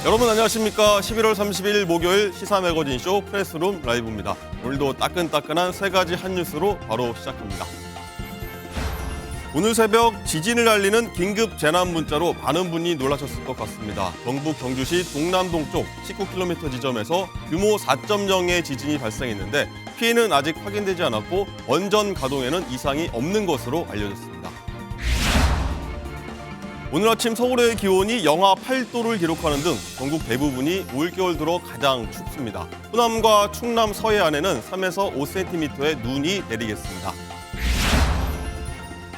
여러분 안녕하십니까. 11월 30일 목요일 시사 매거진 쇼 프레스룸 라이브입니다. 오늘도 따끈따끈한 세 가지 한 뉴스로 바로 시작합니다. 오늘 새벽 지진을 알리는 긴급 재난 문자로 많은 분이 놀라셨을 것 같습니다. 경북 경주시 동남동쪽 19km 지점에서 규모 4.0의 지진이 발생했는데 피해는 아직 확인되지 않았고 원전 가동에는 이상이 없는 것으로 알려졌습니다. 오늘 아침 서울의 기온이 영하 8도를 기록하는 등 전국 대부분이 올겨울 들어 가장 춥습니다. 호남과 충남 서해안에는 3에서 5cm의 눈이 내리겠습니다.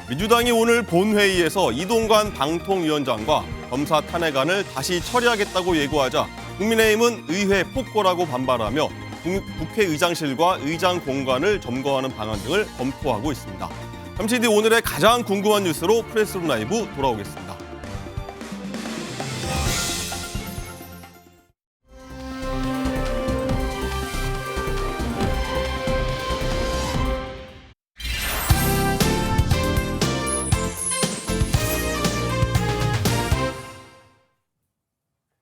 민주당이 오늘 본회의에서 이동관 방통위원장과 검사 탄핵안을 다시 처리하겠다고 예고하자 국민의힘은 의회 폭거라고 반발하며 국회의장실과 의장 공간을 점거하는 방안 등을 검토하고 있습니다. 잠시 뒤 오늘의 가장 궁금한 뉴스로 프레스룸 라이브 돌아오겠습니다.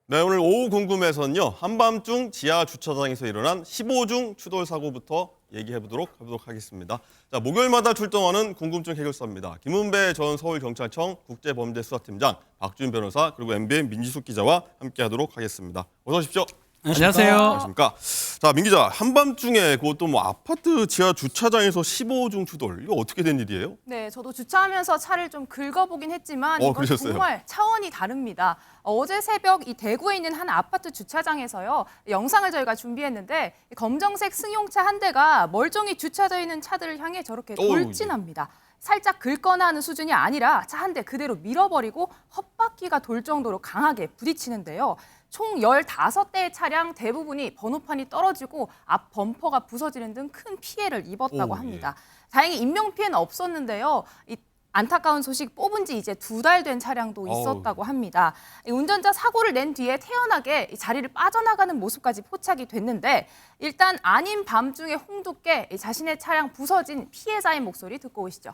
네, 오늘 오후 궁금해서는요. 한밤중 지하 주차장에서 일어난 15중 추돌 사고부터 얘기해보도록 하겠습니다. 자, 목요일마다 출동하는 궁금증 해결사입니다. 김은배 전 서울경찰청 국제범죄수사팀장, 박주인 변호사, 그리고 MBN 민지숙 기자와 함께하도록 하겠습니다. 어서 오십시오. 안녕하세요. 안녕하십니까. 자, 민 기자, 한밤중에 그것도 뭐 아파트 지하 주차장에서 15중 추돌, 이거 어떻게 된 일이에요? 네, 저도 주차하면서 차를 좀 긁어보긴 했지만 이건 그러셨어요? 정말 차원이 다릅니다. 어제 새벽 이 대구에 있는 한 아파트 주차장에서요. 영상을 저희가 준비했는데 검정색 승용차 한 대가 멀쩡히 주차되어 있는 차들을 향해 저렇게 돌진합니다. 살짝 긁거나 하는 수준이 아니라 차 한 대 그대로 밀어버리고 헛바퀴가 돌 정도로 강하게 부딪히는데요. 총 15대의 차량 대부분이 번호판이 떨어지고 앞 범퍼가 부서지는 등 큰 피해를 입었다고 합니다. 다행히 인명피해는 없었는데요. 이 안타까운 소식, 뽑은 지 이제 2달 된 차량도 있었다고 합니다. 운전자 사고를 낸 뒤에 태연하게 자리를 빠져나가는 모습까지 포착이 됐는데 일단 아닌 밤중에 홍두깨 자신의 차량 부서진 피해자의 목소리 듣고 오시죠.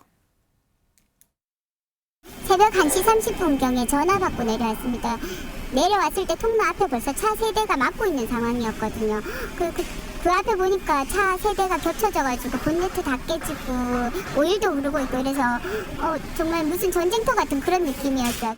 새벽 1시 30분경에 전화 받고 내려왔습니다. 내려왔을 때 통로 앞에 벌써 차 3대가 막고 있는 상황이었거든요. 그 앞에 보니까 차 3대가 겹쳐져가지고 본네트 다 깨지고 오일도 흐르고 있고 그래서 정말 무슨 전쟁터 같은 그런 느낌이었어요.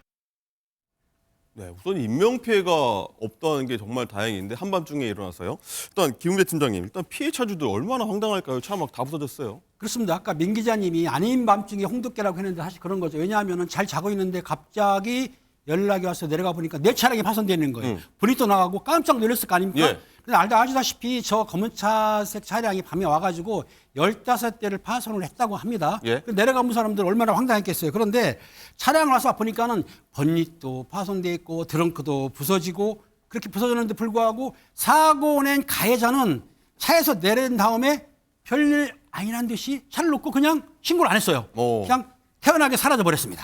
네, 우선 인명피해가 없다는 게 정말 다행인데 한밤중에 일어나서요. 일단 김은배 팀장님, 일단 피해 차주들 얼마나 황당할까요? 차 막 다 부서졌어요. 그렇습니다. 아까 민 기자님이 아닌 밤중에 홍두깨라고 했는데 사실 그런 거죠. 왜냐하면 잘 자고 있는데 갑자기 연락이 와서 내려가 보니까 내 차량이 파손되어 있는 거예요. 불이 또 나가고 깜짝 놀랐을 거 아닙니까? 예. 근데 아시다시피 저 검은 차색 차량이 밤에 와가지고 15대를 파손을 했다고 합니다. 예. 내려간 사람들 얼마나 황당했겠어요. 그런데 차량 와서 보니까는 번닛도 파손되어 있고 트렁크도 부서지고 그렇게 부서졌는데 불구하고 사고 낸 가해자는 차에서 내린 다음에 별일 아니란 듯이 차를 놓고 그냥 신고를 안 했어요. 그냥 태연하게 사라져 버렸습니다.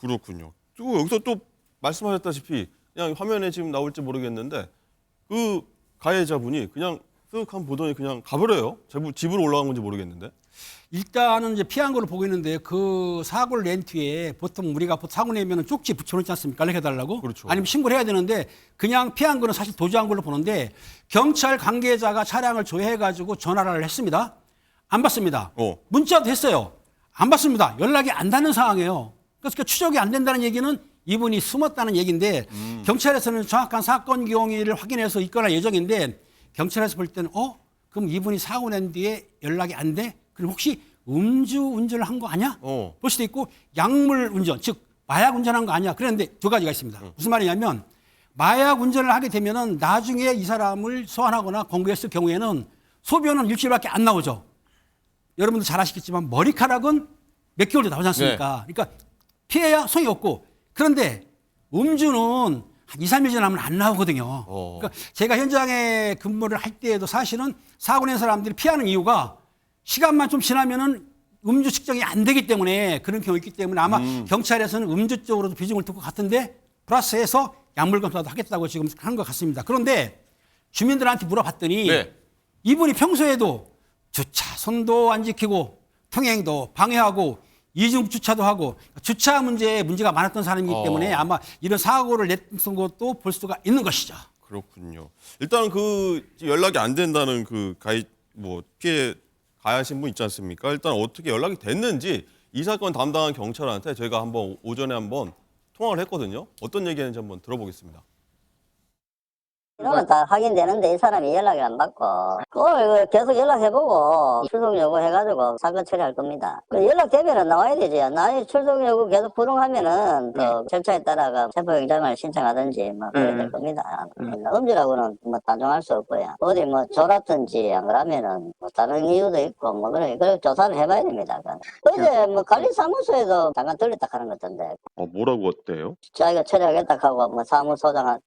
그렇군요. 또 여기서 또 말씀하셨다시피 그냥 화면에 지금 나올지 모르겠는데 그 가해자분이 그냥 쓱 한번 보더니 그냥 가버려요. 집으로 올라간 건지 모르겠는데. 일단은 이제 피한 걸로 보고 있는데 그 사고를 낸 뒤에 보통 우리가 사고 내면은 쪽지 붙여놓지 않습니까? 연락해달라고. 그렇죠. 아니면 신고를 해야 되는데 그냥 피한 거는 사실 도주한 걸로 보는데 경찰 관계자가 차량을 조회해가지고 전화를 했습니다. 안 받습니다. 문자도 했어요. 안 받습니다. 연락이 안 닿는 상황이에요. 그러니까 추적이 안 된다는 얘기는 이분이 숨었다는 얘기인데 경찰에서는 정확한 사건 경위를 확인해서 있거나 예정인데 경찰에서 볼 때는 그럼 이분이 사고 낸 뒤에 연락이 안 돼? 그럼 혹시 음주 운전을 한 거 아니야? 볼 수도 있고 약물 운전, 즉 마약 운전한 거 아니야? 그런데 두 가지가 있습니다. 무슨 말이냐면 마약 운전을 하게 되면은 나중에 이 사람을 소환하거나 검거했을 경우에는 소변은 일주일밖에 안 나오죠. 여러분도 잘 아시겠지만 머리카락은 몇 개월도 나오지 않습니까? 네. 그러니까 피해야 소용이 없고 그런데 음주는 한 2, 3일 지나면 안 나오거든요. 그러니까 제가 현장에 근무를 할 때에도 사실은 사고 낸 사람들이 피하는 이유가 시간만 좀 지나면은 음주 측정이 안 되기 때문에 그런 경우 있기 때문에 아마 경찰에서는 음주 쪽으로도 비중을 둘 것 같은데 플러스해서 약물 검사도 하겠다고 지금 하는 것 같습니다. 그런데 주민들한테 물어봤더니 이분이 평소에도 주차선도 안 지키고 통행도 방해하고 이중 주차도 하고 주차 문제에 문제가 많았던 사람이기 때문에 아마 이런 사고를 냈던 것도 볼 수가 있는 것이죠. 그렇군요. 일단 그 연락이 안 된다는 그 피해 가하신 분 있지 않습니까? 일단 어떻게 연락이 됐는지 이 사건 담당한 경찰한테 저희가 한번 오전에 한번 통화를 했거든요. 어떤 얘기했는지 한번 들어보겠습니다. 이런 건 다 확인되는데 이 사람이 연락을 안 받고 오늘 계속 연락해보고 출석 요구해가지고 사건 처리할 겁니다. 연락되면은 나와야 되지. 나의 출석 요구 계속 불응하면은 또 절차에 따라가 체포영장을 신청하든지 뭐 그래야 될 겁니다. 음주라고는 뭐 단정할 수 없고요. 어디 뭐 졸았든지 안 그러면은 뭐 다른 이유도 있고 뭐 그래 조사를 해봐야 됩니다. 어제 뭐 관리사무소에도 잠깐 들렸다 하는 것 같던데. 뭐라고 어때요? 자기가 처리하겠다 하고 뭐 사무소장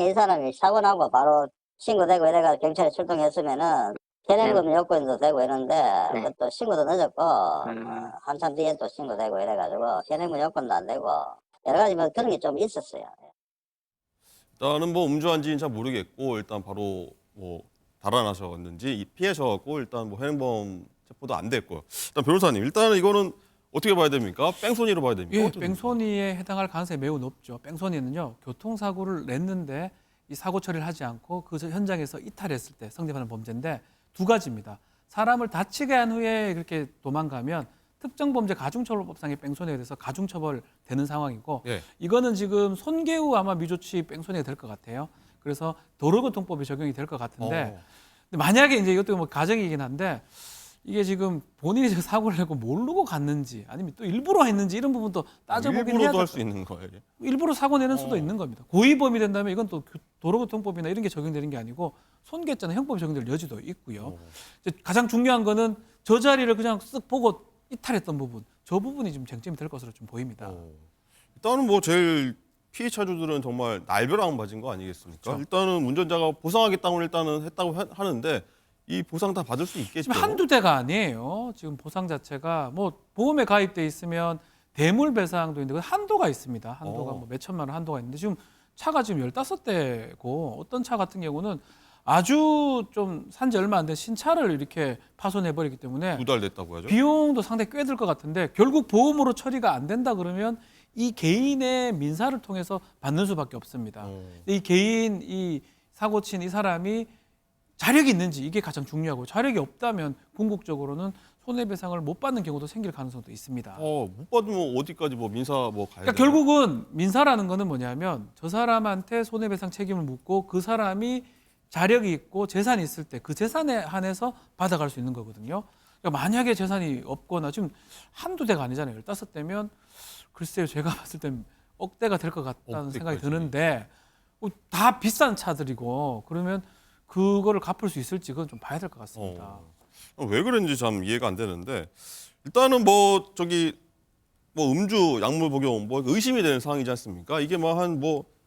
이 사람이 사고 나고 바로 신고되고 이래가 경찰에 출동했으면은 현행금 요건도 되고 이러는데 그것도 신고도 늦었고 한참 뒤에 또 신고되고 이래가지고 현행금 요건도 안 되고 여러 가지 뭐 그런 게 좀 있었어요. 일단은 뭐 음주한지는 잘 모르겠고 일단 바로 뭐 달아나셨는지 피해셔갖고 일단 뭐 현행범 체포도 안 됐고요. 일단 변호사님 일단은 이거는 어떻게 봐야 됩니까? 뺑소니로 봐야 됩니까? 예, 뺑소니에 해당할 가능성이 매우 높죠. 뺑소니는요, 교통사고를 냈는데 이 사고 처리를 하지 않고 그 현장에서 이탈했을 때 성립하는 범죄인데 두 가지입니다. 사람을 다치게 한 후에 그렇게 도망가면 특정범죄 가중처벌법상의 뺑소니에 대해서 가중처벌되는 상황이고 예. 이거는 지금 손괴 후 아마 미조치 뺑소니가 될 것 같아요. 그래서 도로교통법이 적용이 될 것 같은데 근데 만약에 이제 이것도 뭐 가정이긴 한데 이게 지금 본인이 사고를 내고 모르고 갔는지 아니면 또 일부러 했는지 이런 부분도 따져보긴 해야 일부러도 돼요. 할 수 있는 거예요. 일부러 사고 내는 수도 있는 겁니다. 고의범이 된다면 이건 또 도로교통법이나 이런 게 적용되는 게 아니고 손괴죄나 형법이 적용될 여지도 있고요. 이제 가장 중요한 거는 저 자리를 그냥 쓱 보고 이탈했던 부분, 저 부분이 좀 쟁점이 될 것으로 좀 보입니다. 일단은 뭐 제일 피해차주들은 정말 날벼락 맞은 거 아니겠습니까? 그렇죠. 일단은 운전자가 보상하겠다고 일단은 했다고 하는데 이 보상 다 받을 수 있겠죠? 지금 한두 대가 아니에요. 지금 보상 자체가 뭐 보험에 가입돼 있으면 대물 배상도 있는데 한도가 있습니다. 한도가 뭐 몇천만 원 한도가 있는데 지금 차가 지금 15대고 어떤 차 같은 경우는 아주 좀 산지 얼마 안 된 신차를 이렇게 파손해버리기 때문에 2달 됐다고 하죠? 비용도 상당히 꽤 들 것 같은데 결국 보험으로 처리가 안 된다 그러면 이 개인의 민사를 통해서 받는 수밖에 없습니다. 이 개인, 이 사고 친 이 사람이 자력이 있는지 이게 가장 중요하고 자력이 없다면 궁극적으로는 손해배상을 못 받는 경우도 생길 가능성도 있습니다. 못 받으면 어디까지 뭐 민사 뭐 가야 그러니까 결국은 민사라는 거는 뭐냐면 저 사람한테 손해배상 책임을 묻고 그 사람이 자력이 있고 재산이 있을 때 그 재산에 한해서 받아갈 수 있는 거거든요. 그러니까 만약에 재산이 없거나 지금 한두 대가 아니잖아요. 15대면 글쎄요. 제가 봤을 땐 억대가 될 것 같다는 생각이 드는데 다 비싼 차들이고 그러면 그거를 갚을 수 있을지 그건 좀 봐야 될 것 같습니다. 왜 그런지 참 이해가 안 되는데 일단은 뭐 음주 약물 복용 뭐 의심이 되는 상황이지 않습니까? 이게 뭐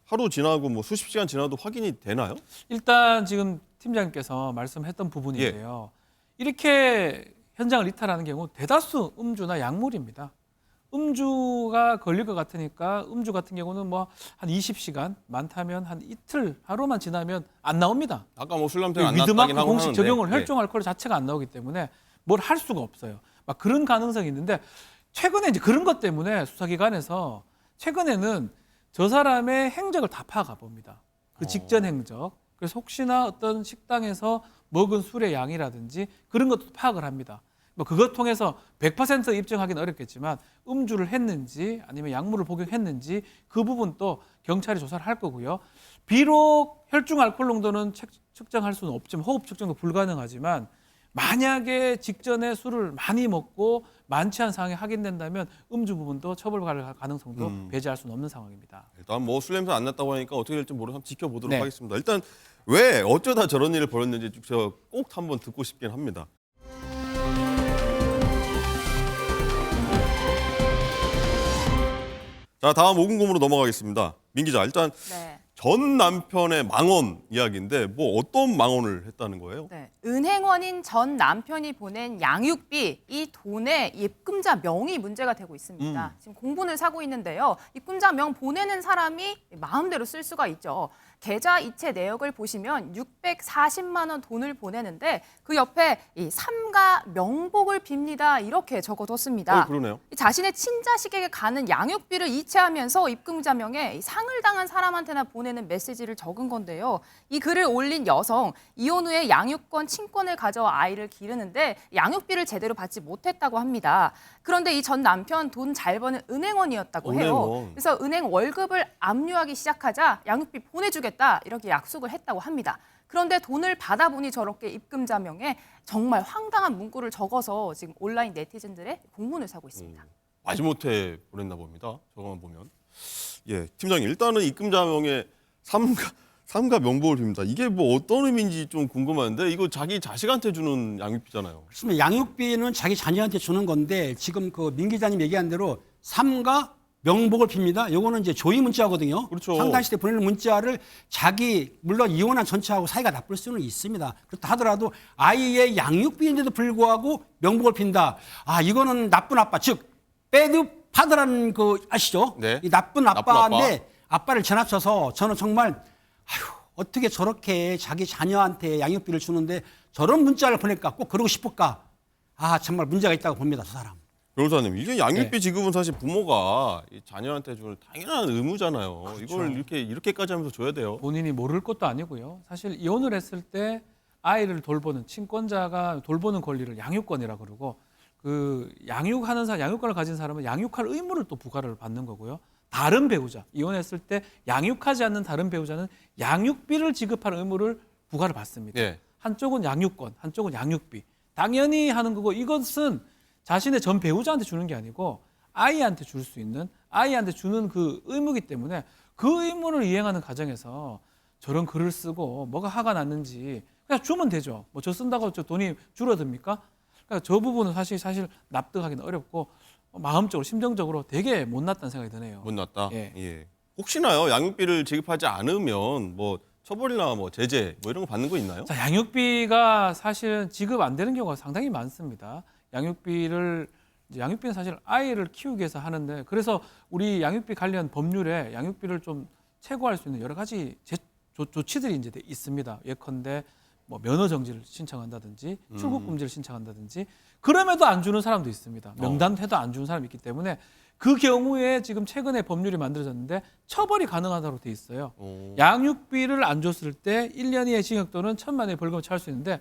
하루 지나고 뭐 수십 시간 지나도 확인이 되나요? 일단 지금 팀장님께서 말씀했던 부분인데요. 이렇게 현장을 이탈하는 경우 대다수 음주나 약물입니다. 음주가 걸릴 것 같으니까 음주 같은 경우는 뭐 한 20시간 많다면 한 이틀 하루만 지나면 안 나옵니다. 아까 뭐 술람태는 안 위드마크 났다긴 하고 공식 하는데. 적용을 혈중 알코올 자체가 안 나오기 때문에 뭘 할 수가 없어요. 막 그런 가능성이 있는데 최근에 이제 그런 것 때문에 수사기관에서 최근에는 저 사람의 행적을 다 파악해 봅니다. 그 직전 행적. 그래서 혹시나 어떤 식당에서 먹은 술의 양이라든지 그런 것도 파악을 합니다. 뭐 그것 통해서 100% 입증하기는 어렵겠지만 음주를 했는지 아니면 약물을 복용했는지 그 부분도 경찰이 조사를 할 거고요. 비록 혈중 알코올 농도는 측정할 수는 없지만 호흡 측정도 불가능하지만 만약에 직전에 술을 많이 먹고 만취한 상황이 확인된다면 음주 부분도 처벌받을 가능성도 배제할 수는 없는 상황입니다. 일단 뭐 술 냄새 안 났다고 하니까 어떻게 될지 모르겠지만 지켜보도록 네. 하겠습니다. 일단 왜 어쩌다 저런 일을 벌였는지 저 꼭 한번 듣고 싶긴 합니다. 자, 다음 5분 고문으로 넘어가겠습니다. 민 기자, 일단 네. 전 남편의 망언 이야기인데 뭐 어떤 망언을 했다는 거예요? 네. 은행원인 전 남편이 보낸 양육비, 이 돈의 입금자 명이 문제가 되고 있습니다. 지금 공분을 사고 있는데요. 입금자 명 보내는 사람이 마음대로 쓸 수가 있죠. 계좌 이체 내역을 보시면 640만 원 돈을 보내는데 그 옆에 이 삼가 명복을 빕니다 이렇게 적어뒀습니다. 그러네요. 자신의 친자식에게 가는 양육비를 이체하면서 입금자명에 상을 당한 사람한테나 보내는 메시지를 적은 건데요. 이 글을 올린 여성, 이혼 후에 양육권, 친권을 가져 아이를 기르는데 양육비를 제대로 받지 못했다고 합니다. 그런데 이 전 남편 돈 잘 버는 은행원이었다고 해요. 은행원. 그래서 은행 월급을 압류하기 시작하자 양육비 보내주겠다 이렇게 약속을 했다고 합니다. 그런데 돈을 받아보니 저렇게 입금자명에 정말 황당한 문구를 적어서 지금 온라인 네티즌들의 공분을 사고 있습니다. 마지못해 보냈나 봅니다. 저거만 보면. 예, 팀장님 일단은 입금자명에 삼가 명복을 빕니다. 이게 뭐 어떤 의미인지 좀 궁금한데 이거 자기 자식한테 주는 양육비잖아요. 그렇습니다. 양육비는 자기 자녀한테 주는 건데 지금 그 민 기자님 얘기한 대로 삼가 명복을 빕니다. 요거는 이제 조의 문자거든요. 그렇죠. 상담 시대 보내는 문자를 자기 물론 이혼한 전체하고 사이가 나쁠 수는 있습니다. 그렇다 하더라도 아이의 양육비인데도 불구하고 명복을 빈다. 아 이거는 나쁜 아빠 즉 배드 파더라는 그 아시죠? 네. 이 나쁜 나쁜 아빠인데 아빠를 지나쳐서 저는 정말 아휴 어떻게 저렇게 자기 자녀한테 양육비를 주는데 저런 문자를 보낼까 꼭 그러고 싶을까? 아 정말 문제가 있다고 봅니다. 저 사람. 변호사님 이게 양육비 네. 지급은 사실 부모가 이 자녀한테 주는 당연한 의무잖아요. 그렇죠. 이걸 이렇게까지 하면서 줘야 돼요. 본인이 모를 것도 아니고요. 사실 이혼을 했을 때 아이를 돌보는 친권자가 돌보는 권리를 양육권이라 그러고 그 양육하는 사람, 양육권을 가진 사람은 양육할 의무를 또 부과를 받는 거고요. 다른 배우자, 이혼했을 때 양육하지 않는 다른 배우자는 양육비를 지급할 의무를 부과를 받습니다. 예. 한쪽은 양육권, 한쪽은 양육비. 당연히 하는 거고 이것은 자신의 전 배우자한테 주는 게 아니고 아이한테 줄 수 있는 아이한테 주는 그 의무이기 때문에 그 의무를 이행하는 과정에서 저런 글을 쓰고 뭐가 화가 났는지 그냥 주면 되죠. 뭐 저 쓴다고 저 돈이 줄어듭니까? 그러니까 저 부분은 사실 납득하기는 어렵고 마음적으로 심정적으로 되게 못났다는 생각이 드네요. 못났다. 예. 예. 혹시나요 양육비를 지급하지 않으면 뭐 처벌이나 뭐 제재 뭐 이런 거 받는 거 있나요? 자, 양육비가 사실은 지급 안 되는 경우가 상당히 많습니다. 양육비는 사실 아이를 키우기 위해서 하는데 그래서 우리 양육비 관련 법률에 양육비를 좀 최고할 수 있는 여러 가지 조치들이 이제 있습니다. 예컨대 뭐 면허 정지를 신청한다든지 출국 금지를 신청한다든지 그럼에도 안 주는 사람도 있습니다. 명단해도 안 주는 사람이 있기 때문에 그 경우에 지금 최근에 법률이 만들어졌는데 처벌이 가능하다고 돼 있어요. 양육비를 안 줬을 때 1년 이하의 징역 또는 1,000만 원의 벌금을 처할 수 있는데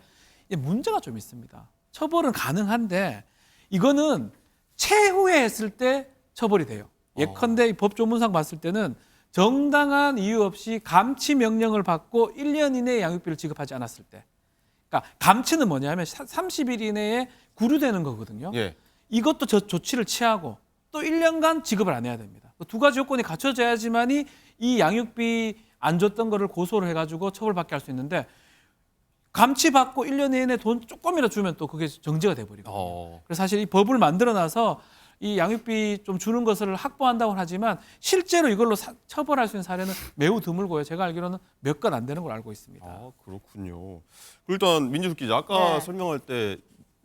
문제가 좀 있습니다. 처벌은 가능한데 이거는 최후에 했을 때 처벌이 돼요. 예컨대 법 조문상 봤을 때는 정당한 이유 없이 감치 명령을 받고 1년 이내에 양육비를 지급하지 않았을 때. 그러니까 감치는 뭐냐면 30일 이내에 구류되는 거거든요. 예. 이것도 조치를 취하고 또 1년간 지급을 안 해야 됩니다. 두 가지 요건이 갖춰져야지만이 이 양육비 안 줬던 거를 고소를 해가지고 처벌받게 할 수 있는데 감치받고 1년 내내 돈 조금이라도 주면 또 그게 정지가 돼버리거든요. 그래서 사실 이 법을 만들어놔서 이 양육비 좀 주는 것을 확보한다고는 하지만 실제로 이걸로 처벌할 수 있는 사례는 매우 드물고요. 제가 알기로는 몇 건 안 되는 걸 알고 있습니다. 아 그렇군요. 일단 민주숙 기자 아까 네. 설명할 때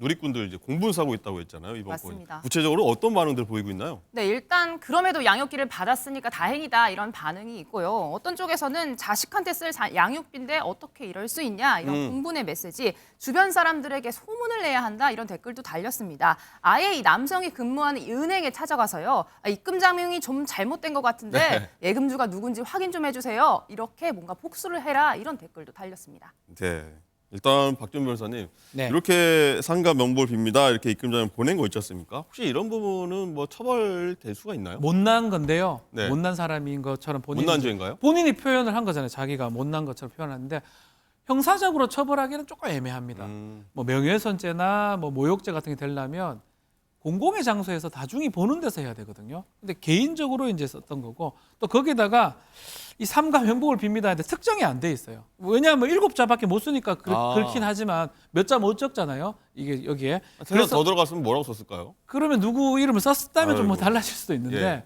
누리꾼들 이제 공분 사고 있다고 했잖아요. 이번 맞습니다. 건. 구체적으로 어떤 반응들 보이고 있나요? 네, 일단 그럼에도 양육비를 받았으니까 다행이다 이런 반응이 있고요. 어떤 쪽에서는 자식한테 쓸 양육비인데 어떻게 이럴 수 있냐 이런 공분의 메시지, 주변 사람들에게 소문을 내야 한다 이런 댓글도 달렸습니다. 아예 이 남성이 근무하는 이 은행에 찾아가서요. 입금자명이 좀 잘못된 것 같은데 네. 예금주가 누군지 확인 좀 해주세요. 이렇게 뭔가 복수를 해라 이런 댓글도 달렸습니다. 네. 일단 박준 변호사님 네. 이렇게 상가 명복을 빕니다. 이렇게 입금자명 보낸 거 있지 않습니까? 혹시 이런 부분은 뭐 처벌될 수가 있나요? 못난 건데요. 네. 못난 사람인 것처럼 못난 죄인가요? 본인이 표현을 한 거잖아요. 자기가 못난 것처럼 표현하는데 형사적으로 처벌하기는 조금 애매합니다. 뭐 명예훼손죄나 뭐 모욕죄 같은 게 되려면 공공의 장소에서 다중이 보는 데서 해야 되거든요. 근데 개인적으로 이제 썼던 거고 또 거기다가 이 삼가 명복을 빕니다 하는데 특정이 안 돼 있어요. 왜냐하면 7자밖에 못 쓰니까 그렇긴 하지만 몇 자 못 적잖아요. 이게 여기에. 그래서 더 들어갔으면 뭐라고 썼을까요? 그러면 누구 이름을 썼다면 좀 뭐 아이고. 달라질 수도 있는데 예.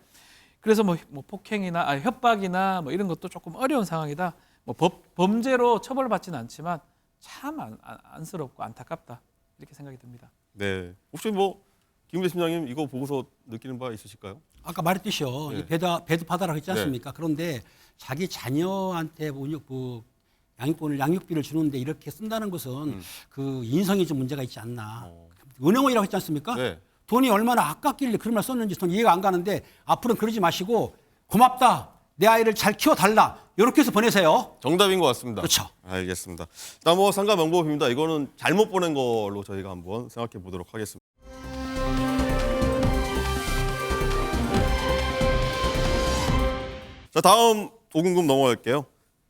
그래서 뭐 폭행이나 협박이나 뭐 이런 것도 조금 어려운 상황이다. 뭐 범죄로 처벌받지는 않지만 참 안쓰럽고 안타깝다 이렇게 생각이 듭니다. 네. 혹시 뭐 김은배 팀장님 이거 보고서 느끼는 바 있으실까요? 아까 말했듯이요. 네. 이 배드 파다라고 했지 않습니까? 그런데 자기 자녀한테 양육비를 주는데 이렇게 쓴다는 것은 그 인성이 좀 문제가 있지 않나. 은행원이라고 했지 않습니까? 네. 돈이 얼마나 아깝길래 그런 말 썼는지 전 이해가 안 가는데 앞으로는 그러지 마시고 고맙다. 내 아이를 잘 키워달라. 이렇게 해서 보내세요. 정답인 것 같습니다. 그렇죠. 알겠습니다. 일단 뭐 상가 명법입니다. 이거는 잘못 보낸 걸로 저희가 한번 생각해 보도록 하겠습니다. 자, 다음 5궁금 넘어갈게요.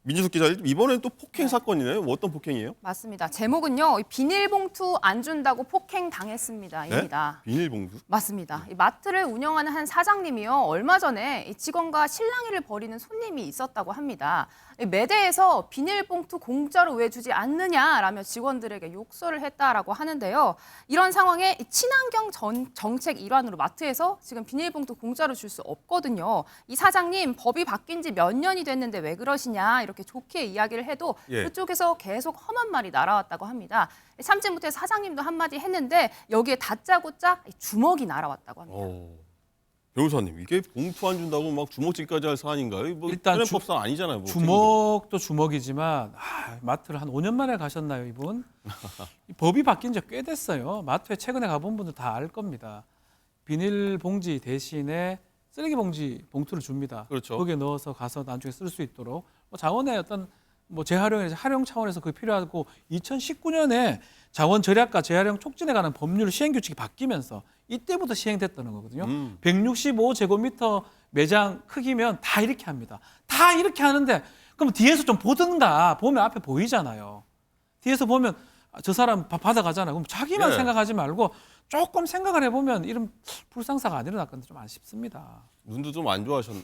민주숙 기자, 이번엔 또 폭행 사건이네요. 뭐 어떤 폭행이에요? 맞습니다. 제목은요. 비닐봉투 안 준다고 폭행 당했습니다입니다. 네? 비닐봉투? 맞습니다. 이 마트를 운영하는 한 사장님이요. 얼마 전에 이 직원과 실랑이를 벌이는 손님이 있었다고 합니다. 이 매대에서 비닐봉투 공짜로 왜 주지 않느냐라며 직원들에게 욕설을 했다라고 하는데요. 이런 상황에 이 친환경 정책 일환으로 마트에서 지금 비닐봉투 공짜로 줄 수 없거든요. 이 사장님 법이 바뀐 지 몇 년이 됐는데 왜 그러시냐 이렇게 좋게 이야기를 해도 예. 그쪽에서 계속 험한 말이 날아왔다고 합니다. 참지 못해 사장님도 한마디 했는데 여기에 다짜고짜 주먹이 날아왔다고 합니다. 변호사님, 이게 봉투 안 준다고 막 주먹질까지 할 사안인가요? 뭐 일단 현행법상 아니잖아요. 뭐 주먹도 주먹이지만 마트를 한 5년 만에 가셨나요, 이분? 이 법이 바뀐 지 꽤 됐어요. 마트에 최근에 가본 분들 다 알 겁니다. 비닐 봉지 대신에 쓰레기 봉지 봉투를 줍니다. 그렇죠. 거기에 넣어서 가서 나중에 쓸 수 있도록 자원의 어떤 활용 차원에서 그게 필요하고 2019년에 자원 절약과 재활용 촉진에 관한 법률 시행 규칙이 바뀌면서 이때부터 시행됐다는 거거든요. 165제곱미터 매장 크기면 다 이렇게 합니다. 다 이렇게 하는데 그럼 뒤에서 좀 보든가. 보면 앞에 보이잖아요. 뒤에서 보면 저 사람 받아가잖아요. 그럼 자기만 네. 생각하지 말고 조금 생각을 해보면 이런 불상사가 안 일어날 건데 좀 아쉽습니다. 눈도 좀 안 좋으셨나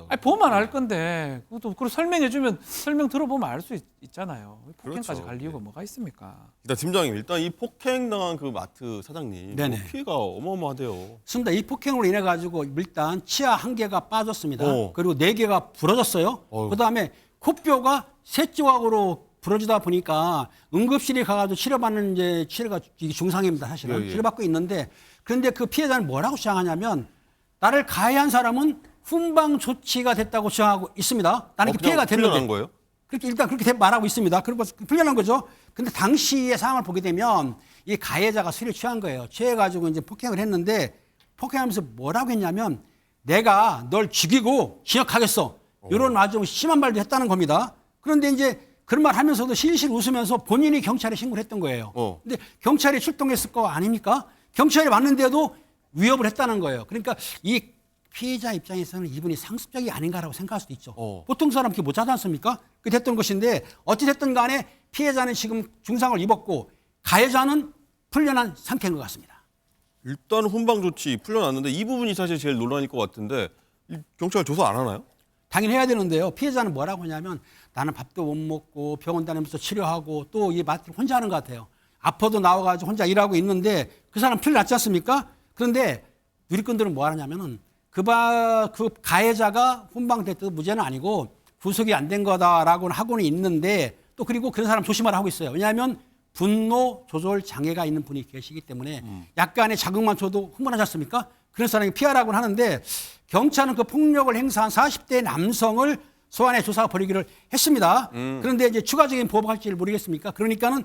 봐요. 아니, 보면 알 건데 그것도 그걸 설명해주면 설명 들어보면 알 수 있잖아요. 폭행까지 그렇죠. 갈 이유가 뭐가 있습니까? 일단 팀장님, 일단 이 폭행당한 그 마트 사장님 네네. 뭐 피해가 어마어마하대요. 맞습니다. 이 폭행으로 인해 가지고 일단 치아 1개가 빠졌습니다. 어. 그리고 4개가 부러졌어요. 어휴. 그다음에 코뼈가 3조각으로 부러지다 보니까 응급실에 가가지고 치료받는 이제 치료가 이게 중상입니다. 사실은 예, 예. 치료받고 있는데 그런데 그 피해자는 뭐라고 주장하냐면 나를 가해한 사람은 훈방 조치가 됐다고 주장하고 있습니다. 나는 이렇게 피해가 풀려난 됐는데 거예요? 그렇게 일단 그렇게 말하고 있습니다. 그리고 풀려난 거죠. 근데 당시의 상황을 보게 되면 이 가해자가 술에 취한 거예요. 취해가지고 이제 폭행을 했는데 폭행하면서 뭐라고 했냐면 내가 널 죽이고 기억하겠어. 이런 아주 심한 말도 했다는 겁니다. 그런데 이제 그런 말 하면서도 실실 웃으면서 본인이 경찰에 신고를 했던 거예요. 근데 경찰이 출동했을 거 아닙니까? 경찰이 왔는데도 위협을 했다는 거예요. 그러니까 이 피해자 입장에서는 이분이 상습적이 아닌가라고 생각할 수도 있죠. 보통 사람 그렇게 못하지 않습니까? 그게 됐던 것인데 어찌됐든 간에 피해자는 지금 중상을 입었고 가해자는 풀려난 상태인 것 같습니다. 일단 훈방 조치 풀려났는데 이 부분이 사실 제일 논란일 것 같은데 경찰 조사 안 하나요? 당연히 해야 되는데요. 피해자는 뭐라고 하냐면 나는 밥도 못 먹고 병원 다니면서 치료하고 또 이 마트를 혼자 하는 것 같아요. 아파도 나와가지고 혼자 일하고 있는데 그 사람 풀려났지 않습니까? 그런데 누리꾼들은 뭐 하냐면은 그 가해자가 훈방됐도 무죄는 아니고 구속이 안 된 거다라고 하고는 있는데 또 그리고 그런 사람 조심하라 하고 있어요. 왜냐하면 분노 조절 장애가 있는 분이 계시기 때문에 약간의 자극만 줘도 흥분하지 않습니까? 그런 사람이 피하라고 하는데 경찰은 그 폭력을 행사한 40대 남성을 소환해 조사 벌이기를 했습니다. 그런데 이제 추가적인 보호가 할지를 모르겠습니까? 그러니까는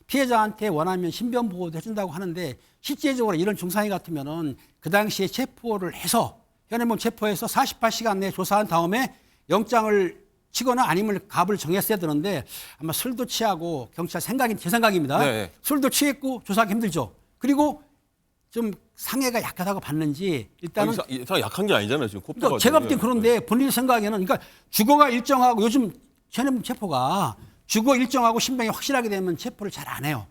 피해자한테 원하면 신변 보호도 해준다고 하는데 실제적으로 이런 중상이 같으면은 그 당시에 체포를 해서 현행범 체포해서 48시간 내에 조사한 다음에 영장을 치거나 아니면 갑을 정했어야 되는데 아마 술도 취하고 경찰 제 생각입니다. 네. 술도 취했고 조사하기 힘들죠. 그리고 좀 상해가 약하다고 봤는지 일단은 약한 게 아니잖아요. 지금 코뼈가. 그러니까 제가 볼 땐 그런데 본인 생각에는 그러니까 주거가 일정하고 요즘 현행범 체포가 주거 일정하고 신병이 확실하게 되면 체포를 잘 안 해요.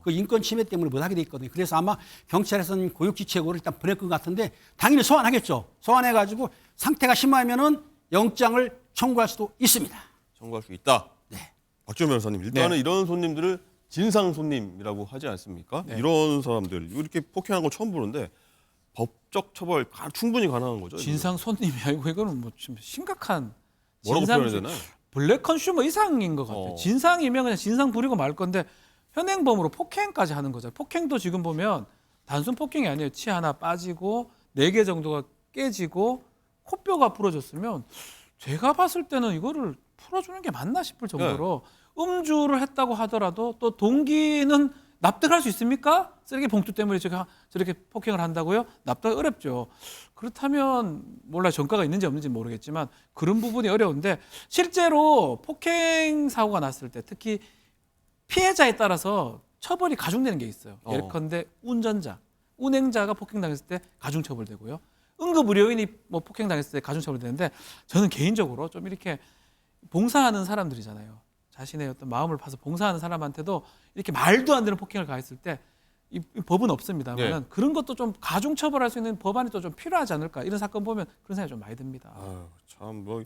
그 인권 침해 때문에 못 하게 돼 있거든요. 그래서 아마 경찰에서는 고육지책으로 일단 보낼 것 같은데 당연히 소환하겠죠. 소환해가지고 상태가 심하면은 영장을 청구할 수도 있습니다. 청구할 수 있다. 네. 박지원 변호사님, 일단은 이런 손님들을 진상 손님이라고 하지 않습니까? 네. 이런 사람들 이렇게 폭행한 거 처음 보는데 법적 처벌 충분히 가능한 거죠? 진상 손님이 아니고 이거는 뭐 좀 심각한 뭐라고 표현해야 되나요? 블랙 컨슈머 이상인 것 같아요. 진상이면 그냥 진상 부리고 말 건데 현행범으로 폭행까지 하는 거죠. 폭행도 지금 보면 단순 폭행이 아니에요. 치 하나 빠지고 4개 정도가 깨지고 코뼈가 부러졌으면 제가 봤을 때는 이거를 풀어주는 게 맞나 싶을 정도로 음주를 했다고 하더라도 또 동기는 납득할 수 있습니까? 쓰레기 봉투 때문에 저렇게 폭행을 한다고요? 납득 어렵죠. 그렇다면 몰라 전과가 있는지 없는지 모르겠지만 그런 부분이 어려운데 실제로 폭행 사고가 났을 때 특히 피해자에 따라서 처벌이 가중되는 게 있어요. 예컨대 운전자, 운행자가 폭행당했을 때 가중처벌되고요. 응급의료인이 뭐 폭행당했을 때 가중처벌되는데 저는 개인적으로 좀 이렇게 봉사하는 사람들이잖아요. 자신의 어떤 마음을 파서 봉사하는 사람한테도 이렇게 말도 안 되는 폭행을 가했을 때 이 법은 없습니다만 그런 것도 좀 가중처벌할 수 있는 법안이 또 좀 필요하지 않을까 이런 사건 보면 그런 생각이 좀 많이 듭니다. 참 뭐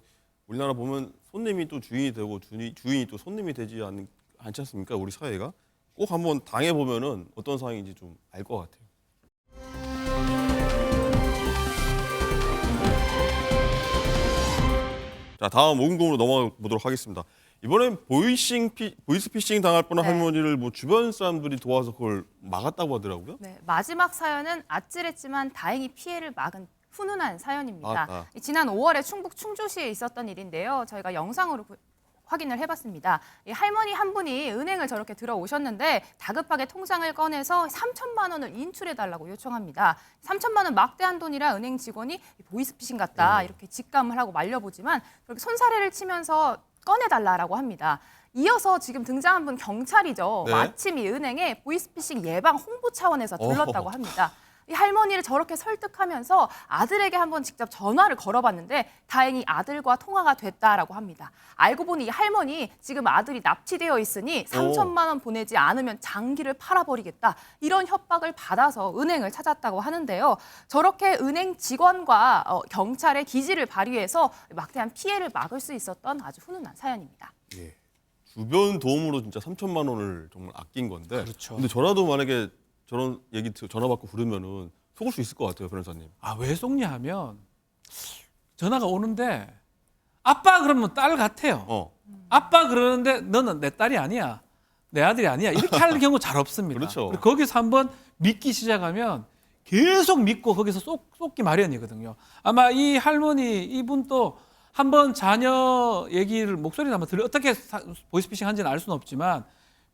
우리나라 보면 손님이 또 주인이 되고 주인이 또 손님이 되지 않지 않습니까? 우리 사회가 꼭 한번 당해 보면은 어떤 상황인지 좀 알 것 같아요. 자, 다음 모금동으로 넘어가 보도록 하겠습니다. 이번엔 보이스피싱 당할 뻔한 할머니를 뭐 주변 사람들이 도와서 그걸 막았다고 하더라고요. 네, 마지막 사연은 아찔했지만 다행히 피해를 막은 훈훈한 사연입니다. 지난 5월에 충북 충주시에 있었던 일인데요. 저희가 영상으로 확인을 해봤습니다. 이 할머니 한 분이 은행을 저렇게 들어오셨는데 다급하게 통장을 꺼내서 3천만 원을 인출해달라고 요청합니다. 3천만 원 막대한 돈이라 은행 직원이 보이스피싱 같다 이렇게 직감을 하고 말려보지만 그렇게 손사래를 치면서 꺼내달라고 합니다. 이어서 지금 등장한 분 경찰이죠. 마침 이 은행에 보이스피싱 예방 홍보 차원에서 들렀다고 합니다. 이 할머니를 저렇게 설득하면서 아들에게 한번 직접 전화를 걸어봤는데 다행히 아들과 통화가 됐다라고 합니다. 알고 보니 이 할머니 지금 아들이 납치되어 있으니 3천만 원 보내지 않으면 장기를 팔아버리겠다. 이런 협박을 받아서 은행을 찾았다고 하는데요. 저렇게 은행 직원과 경찰의 기지를 발휘해서 막대한 피해를 막을 수 있었던 아주 훈훈한 사연입니다. 예. 주변 도움으로 진짜 3천만 원을 정말 아낀 건데. 그렇죠. 근데 저라도 만약에 저런 얘기 전화 받고 부르면은 속을 수 있을 것 같아요, 변호사님. 왜 속냐 하면 전화가 오는데 아빠 그러면 딸 같아요. 아빠 그러는데 너는 내 딸이 아니야. 내 아들이 아니야. 이렇게 할 경우 잘 없습니다. 그렇죠. 거기서 한번 믿기 시작하면 계속 믿고 거기서 쏟기 마련이거든요. 아마 이 할머니 이분도 한번 자녀 얘기를 목소리를 한번 어떻게 보이스피싱 한지는 알 수는 없지만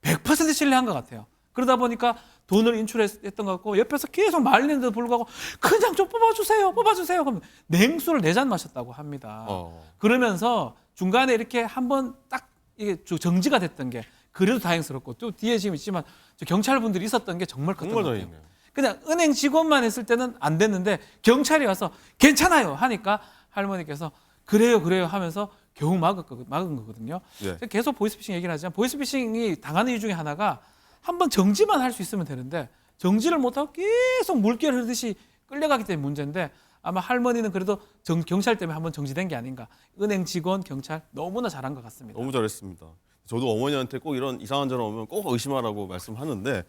100% 신뢰한 것 같아요. 그러다 보니까 돈을 인출했던 것 같고 옆에서 계속 말리는데도 불구하고 그냥 좀 뽑아주세요. 그러면 냉수를 4잔 마셨다고 합니다. 그러면서 중간에 이렇게 한번 딱 이게 정지가 됐던 게 그래도 다행스럽고 또 뒤에 지금 있지만 경찰분들이 있었던 게 정말 컸던 것 같아요. 그냥 은행 직원만 했을 때는 안 됐는데 경찰이 와서 괜찮아요 하니까 할머니께서 그래요 하면서 겨우 막은 거거든요. 계속 보이스피싱 얘기를 하지만 보이스피싱이 당하는 이유 중에 하나가 한번 정지만 할 수 있으면 되는데 정지를 못하고 계속 물결 흐르듯이 끌려가기 때문에 문제인데 아마 할머니는 그래도 경찰 때문에 한번 정지된 게 아닌가. 은행 직원, 경찰 너무나 잘한 것 같습니다. 너무 잘했습니다. 저도 어머니한테 꼭 이런 이상한 전화 오면 꼭 의심하라고 말씀하는데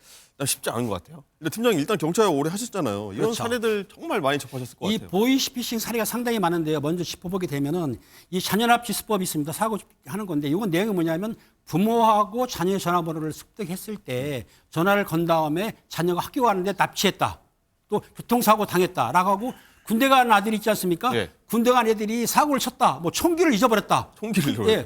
쉽지 않은 것 같아요. 근데 팀장님 일단 경찰 오래 하셨잖아요. 이런 그렇죠. 사례들 정말 많이 접하셨을 것 이 같아요. 보이스피싱 사례가 상당히 많은데요. 먼저 짚어보게 되면은 이 자녀납치수법이 있습니다. 사고하는 건데 이건 내용이 뭐냐면 부모하고 자녀의 전화번호를 습득했을 때 전화를 건 다음에 자녀가 학교 가는데 납치했다. 또 교통사고 당했다라고 하고 군대 간 아들이 있지 않습니까? 군대 간 애들이 사고를 쳤다. 뭐 총기를 잊어버렸다.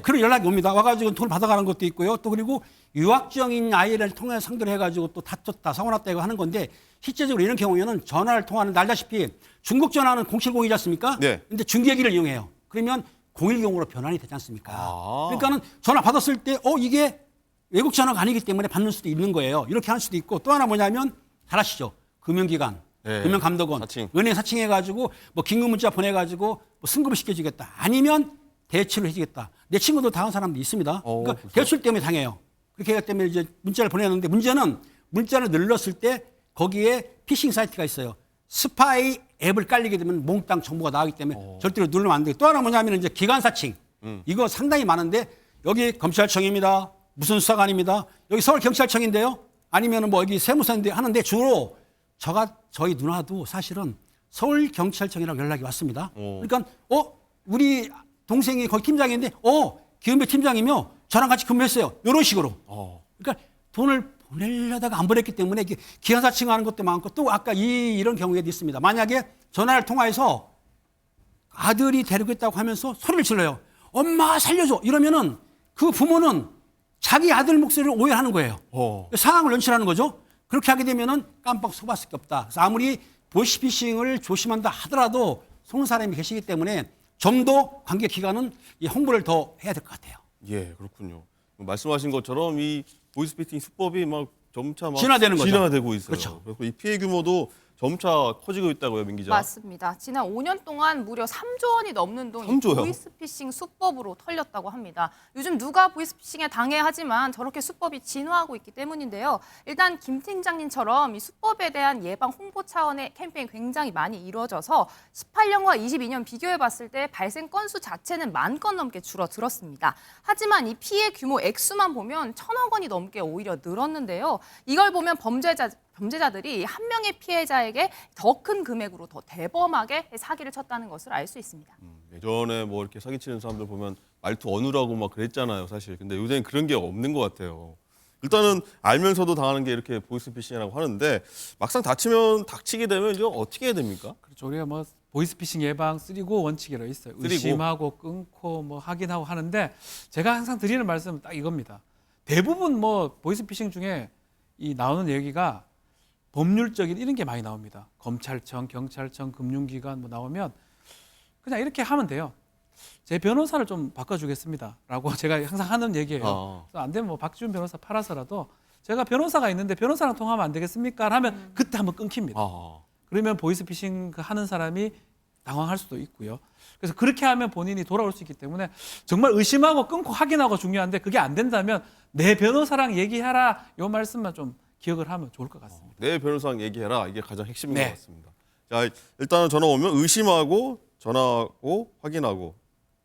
그런 연락이 옵니다. 와가지고 돈을 받아가는 것도 있고요. 또 그리고 유학생인 아이를 통해 상대를 해가지고 또 다쳤다. 사고 났다 이거 하는 건데 실제적으로 이런 경우에는 전화를 통하는 알다시피 중국 전화는 070이지 않습니까? 근데 중계기를 이용해요. 그러면 010으로 변환이 되지 않습니까? 그러니까는 전화 받았을 때 이게 외국 전화가 아니기 때문에 받는 수도 있는 거예요. 이렇게 할 수도 있고 또 하나 뭐냐면 잘 아시죠? 금융기관. 금융감독원, 은행 사칭해가지고 뭐 긴급 문자 보내가지고 뭐 승급을 시켜주겠다. 아니면 대출을 해주겠다. 내 친구도 당한 사람도 있습니다. 그러니까 대출 때문에 당해요. 그렇게 하기 때문에 이제 문자를 보내는데 문제는 문자를 눌렀을 때 거기에 피싱 사이트가 있어요. 스파이 앱을 깔리게 되면 몽땅 정보가 나오기 때문에 절대로 누르면 안 돼요. 또 하나 뭐냐면 이제 기관 사칭. 이거 상당히 많은데 여기 검찰청입니다. 무슨 수사관입니다. 여기 서울경찰청인데요. 아니면 뭐 여기 세무서인데 하는데 주로 저희 누나도 사실은 서울경찰청이라고 연락이 왔습니다. 그러니까 우리 동생이 거기 팀장인데 김은배 팀장이며 저랑 같이 근무했어요. 이런 식으로. 그러니까 돈을 보내려다가 안 보냈기 때문에 기관사칭하는 것도 많고 또 아까 이런 경우에도 있습니다. 만약에 전화를 통화해서 아들이 데리고 있다고 하면서 소리를 질러요. 엄마 살려줘. 이러면은 그 부모는 자기 아들 목소리를 오해하는 거예요. 상황을 연출하는 거죠. 그렇게 하게 되면은 깜빡 속았을 수밖에 없다. 그래서 아무리 보이스피싱을 조심한다 하더라도 속는 사람이 계시기 때문에 좀 더 관계 기관은 이 홍보를 더 해야 될 것 같아요. 예, 그렇군요. 말씀하신 것처럼 이 보이스피싱 수법이 막 점차 막 진화되는 거죠. 진화되고 있어요. 그렇죠. 그래서 이 피해 규모도 점차 커지고 있다고요, 민 기자. 맞습니다. 지난 5년 동안 무려 3조 원이 넘는 돈이 3조요? 보이스피싱 수법으로 털렸다고 합니다. 요즘 누가 보이스피싱에 당해 하지만 저렇게 수법이 진화하고 있기 때문인데요. 일단 김 팀장님처럼 이 수법에 대한 예방 홍보 차원의 캠페인 굉장히 많이 이루어져서 18년과 22년 비교해 봤을 때 발생 건수 자체는 10,000건 넘게 줄어들었습니다. 하지만 이 피해 규모 액수만 보면 1,000억 원이 넘게 오히려 늘었는데요. 이걸 보면 범죄자들이 한 명의 피해자에게 더 큰 금액으로 더 대범하게 사기를 쳤다는 것을 알 수 있습니다. 예전에 뭐 이렇게 사기치는 사람들 보면 말투 어눌하고 막 그랬잖아요, 사실. 근데 요새는 그런 게 없는 것 같아요. 일단은 알면서도 당하는 게 이렇게 보이스피싱이라고 하는데 막상 닥치게 되면 이제 어떻게 해야 됩니까? 그렇죠. 우리가 뭐 보이스피싱 예방 3고 원칙이라고 있어요. 의심하고 끊고 뭐 확인하고 하는데 제가 항상 드리는 말씀은 딱 이겁니다. 대부분 뭐 보이스피싱 중에 이 나오는 얘기가 법률적인 이런 게 많이 나옵니다. 검찰청, 경찰청, 금융기관 뭐 나오면 그냥 이렇게 하면 돼요. 제 변호사를 좀 바꿔주겠습니다라고 제가 항상 하는 얘기예요. 그래서 안 되면 뭐 박지훈 변호사 팔아서라도 제가 변호사가 있는데 변호사랑 통화하면 안 되겠습니까? 하면 그때 한번 끊깁니다. 그러면 보이스피싱 하는 사람이 당황할 수도 있고요. 그래서 그렇게 하면 본인이 돌아올 수 있기 때문에 정말 의심하고 끊고 확인하고 중요한데 그게 안 된다면 내 변호사랑 얘기하라 이 말씀만 좀 기억을 하면 좋을 것 같습니다. 내 변호사랑 얘기해라. 이게 가장 핵심인 네. 것 같습니다. 자, 일단은 전화 오면 의심하고 전화하고 확인하고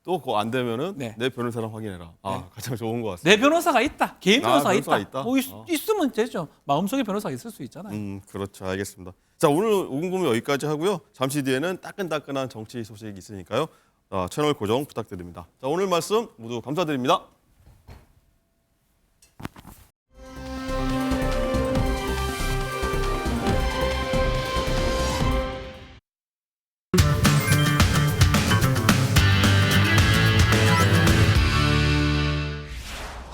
또 그거 안 되면은 네. 내 변호사랑 확인해라. 네. 가장 좋은 것 같습니다. 내 변호사가 있다. 개인 변호사가 변호사가 있다. 있다? 뭐 있으면 되죠. 마음속에 변호사가 있을 수 있잖아요. 그렇죠. 알겠습니다. 자, 오늘 궁금해 여기까지 하고요. 잠시 뒤에는 따끈따끈한 정치 소식이 있으니까요. 채널 고정 부탁드립니다. 자, 오늘 말씀 모두 감사드립니다.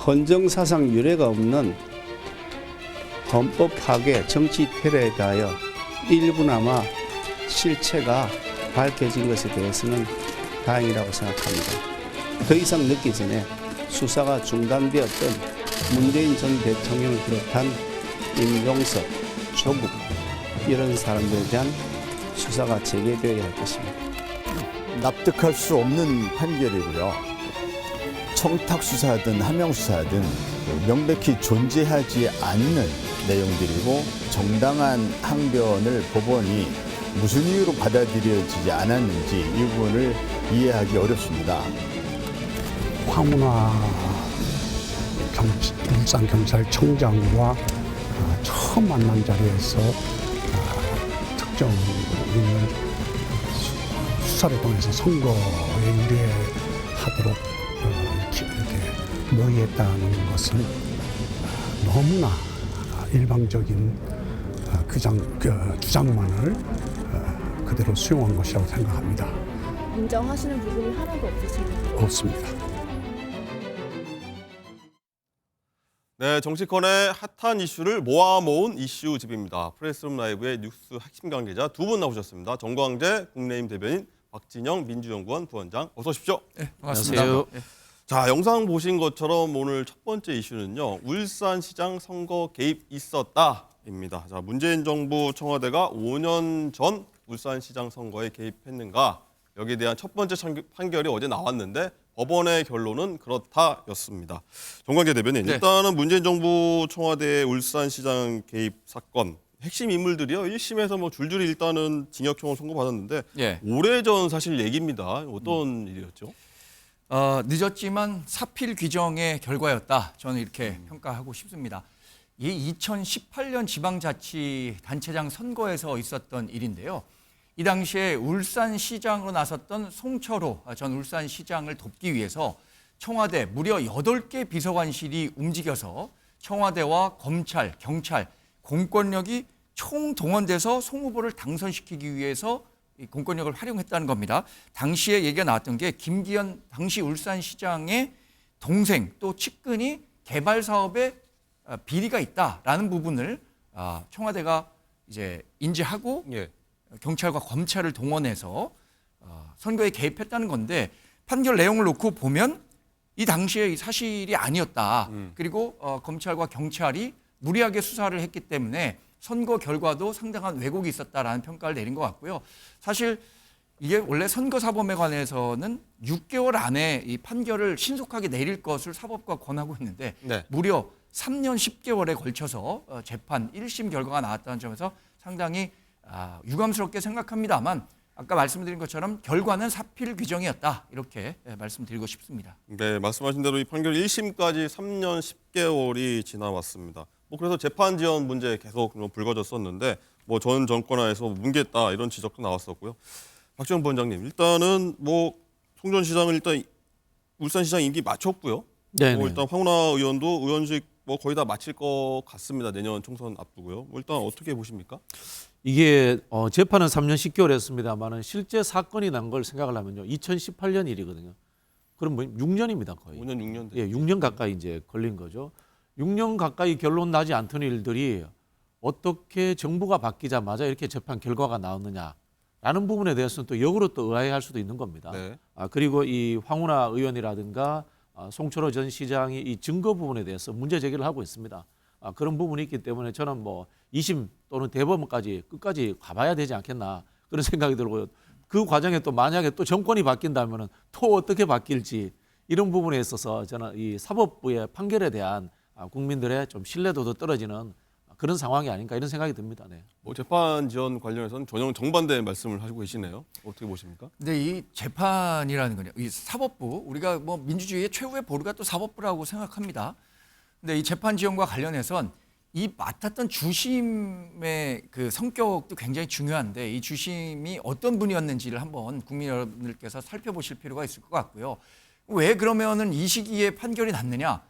헌정사상 유례가 없는 헌법 파괴, 정치 테러에 대하여 일부나마 실체가 밝혀진 것에 대해서는 다행이라고 생각합니다. 더 이상 늦기 전에 수사가 중단되었던 문재인 전 대통령을 비롯한 임종석, 조국 이런 사람들에 대한 수사가 재개되어야 할 것입니다. 납득할 수 없는 판결이고요. 청탁 수사든 함명 수사든 명백히 존재하지 않는 내용들이고 정당한 항변을 법원이 무슨 이유로 받아들여지지 않았는지 이 부분을 이해하기 어렵습니다. 황운하 울산경찰청장과 처음 만난 자리에서 특정 인물 수사를 통해서 선거에 유리하도록 이렇게 모의했다는 것은 너무나 일방적인 주장만을 그대로 수용한 것이라고 생각합니다. 인정하시는 부분이 하나도 없으십니까? 없습니다. 네, 정치권의 핫한 이슈를 모아모은 이슈집입니다. 프레스룸 라이브의 뉴스 핵심 관계자 두 분 나오셨습니다. 정광재 국민의힘 대변인, 박진영 민주연구원 부원장, 어서 오십시오. 네, 반갑습니다. 자, 영상 보신 것처럼 오늘 첫 번째 이슈는요. 울산시장 선거 개입 있었다입니다. 자, 문재인 정부 청와대가 5년 전 울산시장 선거에 개입했는가? 여기에 대한 첫 번째 판결이 어제 나왔는데 법원의 결론은 그렇다였습니다. 정광재 대변인, 네. 일단은 문재인 정부 청와대 울산시장 개입 사건 핵심 인물들이요. 1심에서 뭐 줄줄이 일단은 징역형을 선고받았는데 예. 오래전 사실 얘기입니다. 어떤 일이었죠? 늦었지만 사필 규정의 결과였다. 저는 이렇게 평가하고 싶습니다. 이 2018년 지방자치단체장 선거에서 있었던 일인데요. 이 당시에 울산시장으로 나섰던 송철호 전 울산시장을 돕기 위해서 청와대 무려 8개 비서관실이 움직여서 청와대와 검찰, 경찰, 공권력이 총동원돼서 송 후보를 당선시키기 위해서 이 공권력을 활용했다는 겁니다. 당시에 얘기가 나왔던 게 김기현 당시 울산시장의 동생 또 측근이 개발 사업에 비리가 있다라는 부분을 청와대가 이제 인지하고 예. 경찰과 검찰을 동원해서 선거에 개입했다는 건데 판결 내용을 놓고 보면 이 당시에 이 사실이 아니었다. 그리고 검찰과 경찰이 무리하게 수사를 했기 때문에 선거 결과도 상당한 왜곡이 있었다라는 평가를 내린 것 같고요. 사실 이게 원래 선거사범에 관해서는 6개월 안에 이 판결을 신속하게 내릴 것을 사법부가 권하고 있는데 네. 무려 3년 10개월에 걸쳐서 재판 1심 결과가 나왔다는 점에서 상당히 유감스럽게 생각합니다만 아까 말씀드린 것처럼 결과는 사필 규정이었다. 이렇게 말씀드리고 싶습니다. 네, 말씀하신 대로 이 판결 1심까지 3년 10개월이 지나왔습니다. 뭐 그래서 재판 지연 문제 계속 불거졌었는데 뭐 전 정권 하에서 뭉갰다 이런 지적도 나왔었고요. 박지원 부원장님, 일단은 뭐 송 전 시장은 일단 울산시장 임기 마쳤고요. 네. 뭐 일단 황운하 의원도 의원직 뭐 거의 다 마칠 것 같습니다. 내년 총선 앞두고요. 뭐 일단 어떻게 보십니까? 이게 재판은 3년 10개월 했습니다만은 실제 사건이 난 걸 생각을 하면요. 2018년 일이거든요. 그럼 뭐 6년입니다, 거의. 5년, 6년. 예, 6년 가까이 이제 걸린 거죠. 6년 가까이 결론 나지 않던 일들이 어떻게 정부가 바뀌자마자 이렇게 재판 결과가 나왔느냐라는 부분에 대해서는 또 역으로 또 의아해할 수도 있는 겁니다. 네. 그리고 이 황운하 의원이라든가 송철호 전 시장이 이 증거 부분에 대해서 문제 제기를 하고 있습니다. 그런 부분이 있기 때문에 저는 뭐 2심 또는 대법원까지 끝까지 가봐야 되지 않겠나 그런 생각이 들고요. 그 과정에 또 만약에 또 정권이 바뀐다면은 또 어떻게 바뀔지 이런 부분에 있어서 저는 이 사법부의 판결에 대한 국민들의 좀 신뢰도도 떨어지는 그런 상황이 아닌가 이런 생각이 듭니다. 네. 뭐 재판 지연 관련해서는 전혀 정반대 말씀을 하시고 계시네요. 어떻게 보십니까? 근데 이 재판이라는 거냐, 이 사법부, 우리가 뭐 민주주의의 최후의 보루가 또 사법부라고 생각합니다. 근데 이 재판 지연과 관련해선 이 맡았던 주심의 그 성격도 굉장히 중요한데 이 주심이 어떤 분이었는지를 한번 국민 여러분들께서 살펴보실 필요가 있을 것 같고요. 왜 그러면은 이 시기에 판결이 났느냐?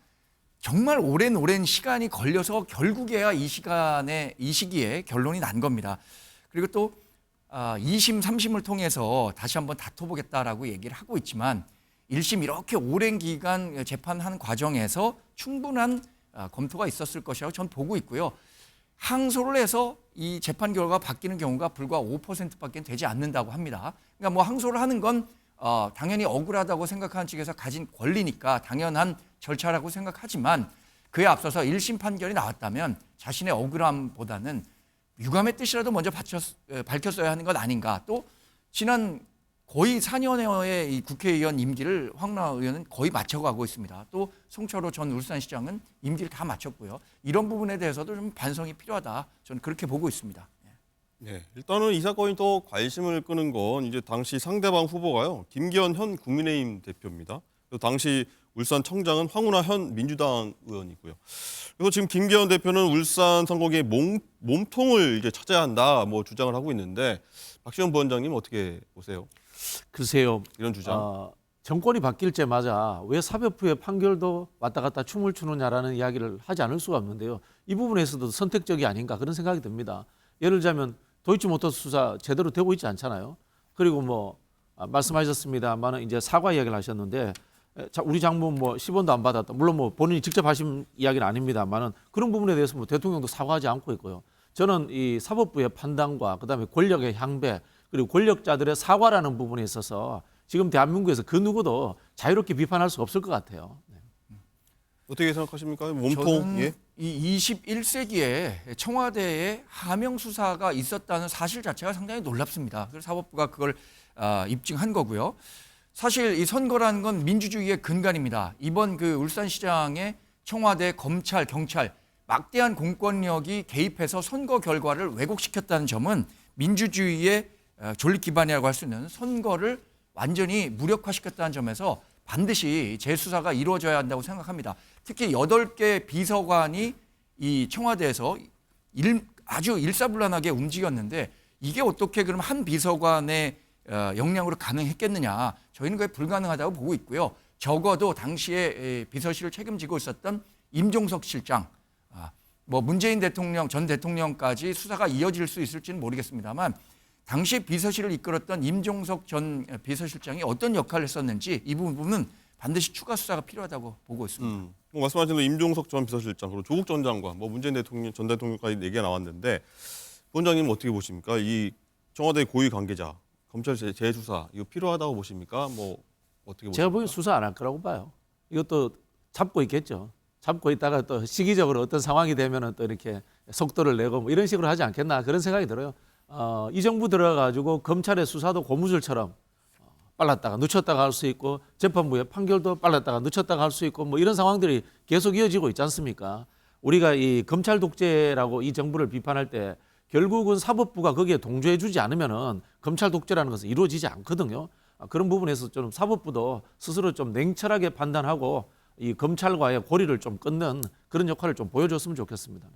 정말 오랜 시간이 걸려서 결국에야 이 시기에 결론이 난 겁니다. 그리고 또 2심, 3심을 통해서 다시 한번 다퉈보겠다라고 얘기를 하고 있지만 1심 이렇게 오랜 기간 재판하는 과정에서 충분한 검토가 있었을 것이라고 저는 보고 있고요. 항소를 해서 이 재판 결과가 바뀌는 경우가 불과 5%밖에 되지 않는다고 합니다. 그러니까 뭐 항소를 하는 건 당연히 억울하다고 생각하는 측에서 가진 권리니까 당연한 절차라고 생각하지만 그에 앞서서 1심 판결이 나왔다면 자신의 억울함보다는 유감의 뜻이라도 먼저 밝혔어야 하는 것 아닌가. 또 지난 거의 4년여의 이 국회의원 임기를 황운하 의원은 거의 마쳐가고 있습니다. 또 송철호 전 울산시장은 임기를 다 마쳤고요. 이런 부분에 대해서도 좀 반성이 필요하다. 저는 그렇게 보고 있습니다. 네, 일단은 이 사건이 더 관심을 끄는 건 이제 당시 상대방 후보가요. 김기현 현 국민의힘 대표입니다. 그래서 당시 울산청장은 황운하 현 민주당 의원이고요. 그래서 지금 김기현 대표는 울산 선거구의 몸통을 이제 찾아야 한다 뭐 주장을 하고 있는데 박지원 부원장님 어떻게 보세요? 글쎄요. 이런 주장. 정권이 바뀔 때마다 왜 사법부의 판결도 왔다 갔다 춤을 추느냐라는 이야기를 하지 않을 수가 없는데요. 이 부분에서도 선택적이 아닌가 그런 생각이 듭니다. 예를 들자면 도이치모터스 수사 제대로 되고 있지 않잖아요. 그리고 뭐 말씀하셨습니다만 이제 사과 이야기를 하셨는데 우리 장모 뭐 10원도 안 받았다. 물론 뭐 본인이 직접 하신 이야기는 아닙니다만은 그런 부분에 대해서 뭐 대통령도 사과하지 않고 있고요. 저는 이 사법부의 판단과 그다음에 권력의 향배 그리고 권력자들의 사과라는 부분에 있어서 지금 대한민국에서 그 누구도 자유롭게 비판할 수 없을 것 같아요. 네. 어떻게 생각하십니까? 몸통. 저는 예? 이 21세기에 청와대에 하명 수사가 있었다는 사실 자체가 상당히 놀랍습니다. 그래서 사법부가 그걸 입증한 거고요. 사실 이 선거라는 건 민주주의의 근간입니다. 이번 그 울산시장의 청와대, 검찰, 경찰 막대한 공권력이 개입해서 선거 결과를 왜곡시켰다는 점은 민주주의의 존립 기반이라고 할 수 있는 선거를 완전히 무력화시켰다는 점에서 반드시 재수사가 이루어져야 한다고 생각합니다. 특히 8개 비서관이 이 청와대에서 아주 일사불란하게 움직였는데 이게 어떻게 그럼 한 비서관의 역량으로 가능했겠느냐. 저희는 그게 불가능하다고 보고 있고요. 적어도 당시에 비서실을 책임지고 있었던 임종석 실장, 뭐 문재인 대통령, 전 대통령까지 수사가 이어질 수 있을지는 모르겠습니다만 당시 비서실을 이끌었던 임종석 전 비서실장이 어떤 역할을 했었는지 이 부분은 반드시 추가 수사가 필요하다고 보고 있습니다. 뭐 말씀하신 대로 임종석 전 비서실장 그리고 조국 전 장관, 뭐 문재인 대통령 전 대통령까지 얘기가 나왔는데 부원장님 어떻게 보십니까? 이 청와대 고위 관계자 검찰 재수사 이거 필요하다고 보십니까? 뭐 어떻게 보십니까? 제가 보기엔 수사 안 할 거라고 봐요. 이것도 잡고 있겠죠. 잡고 있다가 또 시기적으로 어떤 상황이 되면은 또 이렇게 속도를 내고 뭐 이런 식으로 하지 않겠나 그런 생각이 들어요. 이 정부 들어가지고 검찰의 수사도 고무줄처럼 빨랐다가 늦췄다가 할 수 있고 재판부의 판결도 빨랐다가 늦췄다가 할 수 있고 뭐 이런 상황들이 계속 이어지고 있지 않습니까? 우리가 이 검찰 독재라고 이 정부를 비판할 때 결국은 사법부가 거기에 동조해주지 않으면은 검찰 독재라는 것은 이루어지지 않거든요. 그런 부분에서 좀 사법부도 스스로 좀 냉철하게 판단하고 이 검찰과의 고리를 좀 끊는 그런 역할을 좀 보여줬으면 좋겠습니다.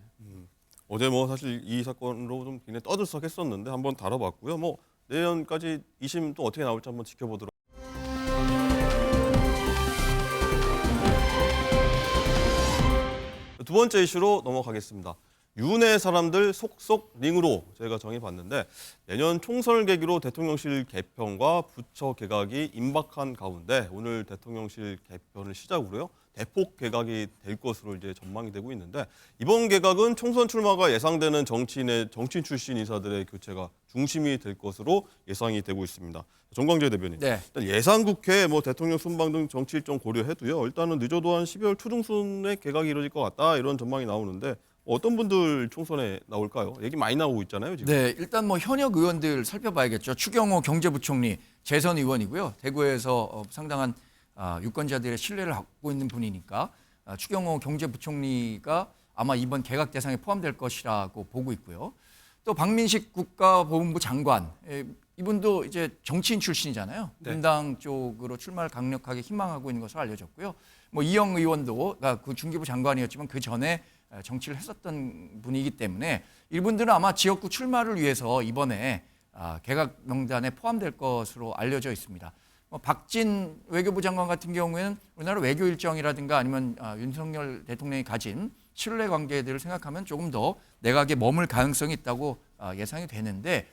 어제 뭐 사실 이 사건으로 좀 굉장히 떠들썩했었는데 한번 다뤄봤고요. 뭐 내년까지 2심 또 어떻게 나올지 한번 지켜보도록. 두 번째 이슈로 넘어가겠습니다. 윤의 사람들 속속 링으로 저희가 정해봤는데 내년 총선을 계기로 대통령실 개편과 부처 개각이 임박한 가운데 오늘 대통령실 개편을 시작으로요. 대폭 개각이 될 것으로 이제 전망이 되고 있는데 이번 개각은 총선 출마가 예상되는 정치인 출신 인사들의 교체가 중심이 될 것으로 예상이 되고 있습니다. 정광재 대변인. 네. 일단 예산국회, 뭐 대통령 순방 등 정치 일정 고려해도요. 일단은 늦어도 한 12월 초중순에 개각이 이루어질 것 같다 이런 전망이 나오는데 어떤 분들 총선에 나올까요? 얘기 많이 나오고 있잖아요, 지금. 네, 일단 뭐 현역 의원들 살펴봐야겠죠. 추경호 경제부총리 재선 의원이고요. 대구에서 상당한 유권자들의 신뢰를 갖고 있는 분이니까 추경호 경제부총리가 아마 이번 개각 대상에 포함될 것이라고 보고 있고요. 또 박민식 국가보훈부 장관, 이분도 이제 정치인 출신이잖아요. 네. 민당 쪽으로 출마를 강력하게 희망하고 있는 것으로 알려졌고요. 뭐 이영 의원도 그 중기부 장관이었지만 그 전에 정치를 했었던 분이기 때문에 이분들은 아마 지역구 출마를 위해서 이번에 개각 명단에 포함될 것으로 알려져 있습니다. 박진 외교부 장관 같은 경우에는 우리나라 외교 일정이라든가 아니면 윤석열 대통령이 가진 신뢰 관계들을 생각하면 조금 더 내각에 머물 가능성이 있다고 예상이 되는데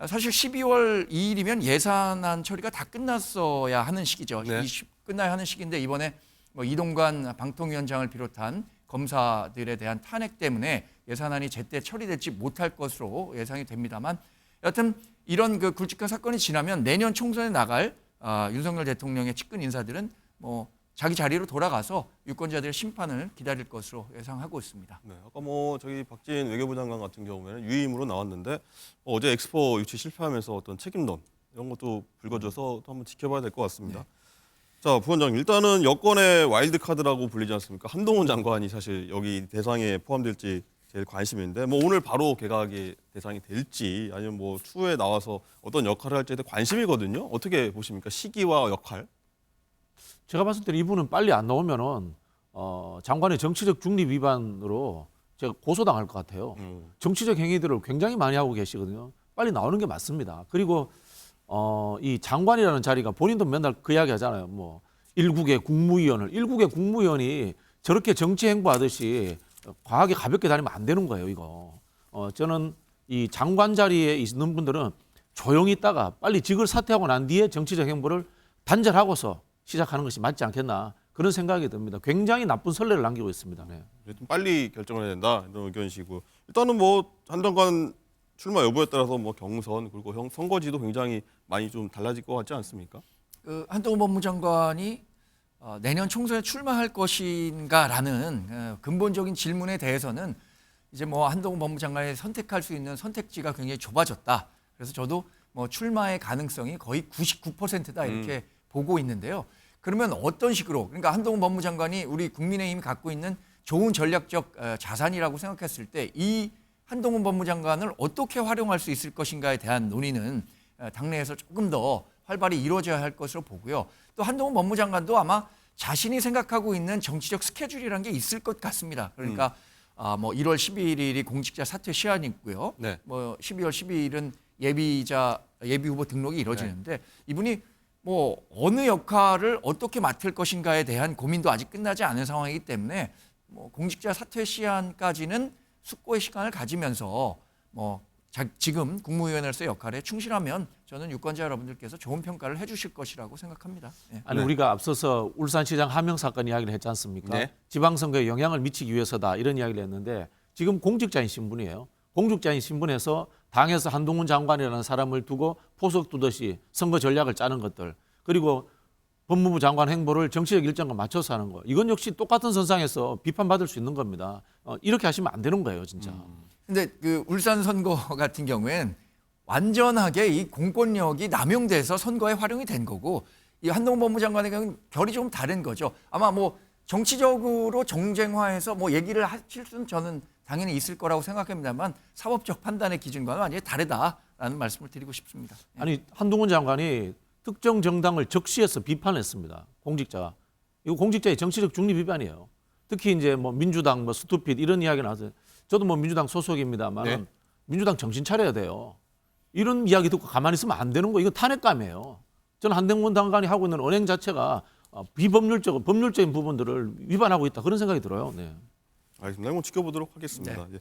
사실 12월 2일이면 예산안 처리가 다 끝났어야 하는 시기죠. 네. 끝나야 하는 시기인데 이번에 뭐 이동관 방통위원장을 비롯한 검사들에 대한 탄핵 때문에 예산안이 제때 처리될지 못할 것으로 예상이 됩니다만 여하튼 이런 그 굵직한 사건이 지나면 내년 총선에 나갈 윤석열 대통령의 측근 인사들은 뭐 자기 자리로 돌아가서 유권자들의 심판을 기다릴 것으로 예상하고 있습니다. 네, 아까 뭐 저기 박진 외교부 장관 같은 경우에는 유임으로 나왔는데 어제 엑스포 유치 실패하면서 어떤 책임론 이런 것도 불거져서 또 한번 지켜봐야 될 것 같습니다. 네. 자, 부원장님 일단은 여권의 와일드 카드라고 불리지 않습니까? 한동훈 장관이 사실 여기 대상에 포함될지 제일 관심인데 뭐 오늘 바로 개각의 대상이 될지 아니면 뭐 추후에 나와서 어떤 역할을 할지에 대해 관심이거든요. 어떻게 보십니까? 시기와 역할? 제가 봤을 때 이분은 빨리 안 나오면은 장관의 정치적 중립 위반으로 제가 고소당할 것 같아요. 정치적 행위들을 굉장히 많이 하고 계시거든요. 빨리 나오는 게 맞습니다. 그리고 이 장관이라는 자리가 본인도 맨날 그 이야기 하잖아요. 뭐 일국의 국무위원이 저렇게 정치 행보하듯이 과하게 가볍게 다니면 안 되는 거예요, 이거. 저는 이 장관 자리에 있는 분들은 조용히 있다가 빨리 직을 사퇴하고 난 뒤에 정치적 행보를 단절하고서 시작하는 것이 맞지 않겠나 그런 생각이 듭니다. 굉장히 나쁜 선례를 남기고 있습니다. 네. 좀 빨리 결정을 해야 된다 이런 의견이시고 일단은 뭐 한 장관 출마 여부에 따라서 뭐 경선 그리고 선거지도 굉장히 많이 좀 달라질 것 같지 않습니까? 한동훈 법무장관이 내년 총선에 출마할 것인가라는 근본적인 질문에 대해서는 이제 뭐 한동훈 법무장관이 선택할 수 있는 선택지가 굉장히 좁아졌다. 그래서 저도 뭐 출마의 가능성이 거의 99%다 이렇게 보고 있는데요. 그러면 어떤 식으로 그러니까 한동훈 법무장관이 우리 국민의힘이 갖고 있는 좋은 전략적 자산이라고 생각했을 때 이 한동훈 법무장관을 어떻게 활용할 수 있을 것인가에 대한 논의는 당내에서 조금 더 활발히 이루어져야 할 것으로 보고요. 또 한동훈 법무장관도 아마 자신이 생각하고 있는 정치적 스케줄이라는 게 있을 것 같습니다. 그러니까 뭐 1월 11일이 공직자 사퇴 시한이 있고요. 네. 뭐 12월 12일은 예비 후보 등록이 이루어지는데 이분이 뭐 어느 역할을 어떻게 맡을 것인가에 대한 고민도 아직 끝나지 않은 상황이기 때문에 뭐 공직자 사퇴 시한까지는 숙고의 시간을 가지면서 뭐 지금 국무위원으로서의 역할에 충실하면 저는 유권자 여러분들께서 좋은 평가를 해주실 것이라고 생각합니다. 예. 아니 우리가 앞서서 울산시장 하명 사건 이야기를 했지 않습니까? 네. 지방선거에 영향을 미치기 위해서다 이런 이야기를 했는데 지금 공직자인 신분이에요. 공직자인 신분에서 당에서 한동훈 장관이라는 사람을 두고 포석 두듯이 선거 전략을 짜는 것들, 그리고 법무부 장관 행보를 정치적 일정과 맞춰서 하는 거, 이건 역시 똑같은 선상에서 비판받을 수 있는 겁니다. 이렇게 하시면 안 되는 거예요, 진짜. 근데 그 울산 선거 같은 경우엔 완전하게 이 공권력이 남용돼서 선거에 활용이 된 거고, 이 한동훈 법무장관의 경우는 결이 좀 다른 거죠. 아마 뭐 정치적으로 정쟁화해서 뭐 얘기를 하실 수는 저는 당연히 있을 거라고 생각합니다만 사법적 판단의 기준과는 완전히 다르다라는 말씀을 드리고 싶습니다. 아니 한동훈 장관이 특정 정당을 적시해서 비판했습니다. 공직자가. 이거 공직자의 정치적 중립 위반이에요. 특히 이제 뭐 민주당 뭐 스투핏 이런 이야기 나와서 저도 뭐 민주당 소속입니다만 네. 민주당 정신 차려야 돼요. 이런 이야기 듣고 가만히 있으면 안 되는 거. 이거 탄핵감이에요. 저는 한동훈 장관이 하고 있는 언행 자체가 법률적인 부분들을 위반하고 있다 그런 생각이 들어요. 네. 알겠습니다. 한번 지켜보도록 하겠습니다. 예.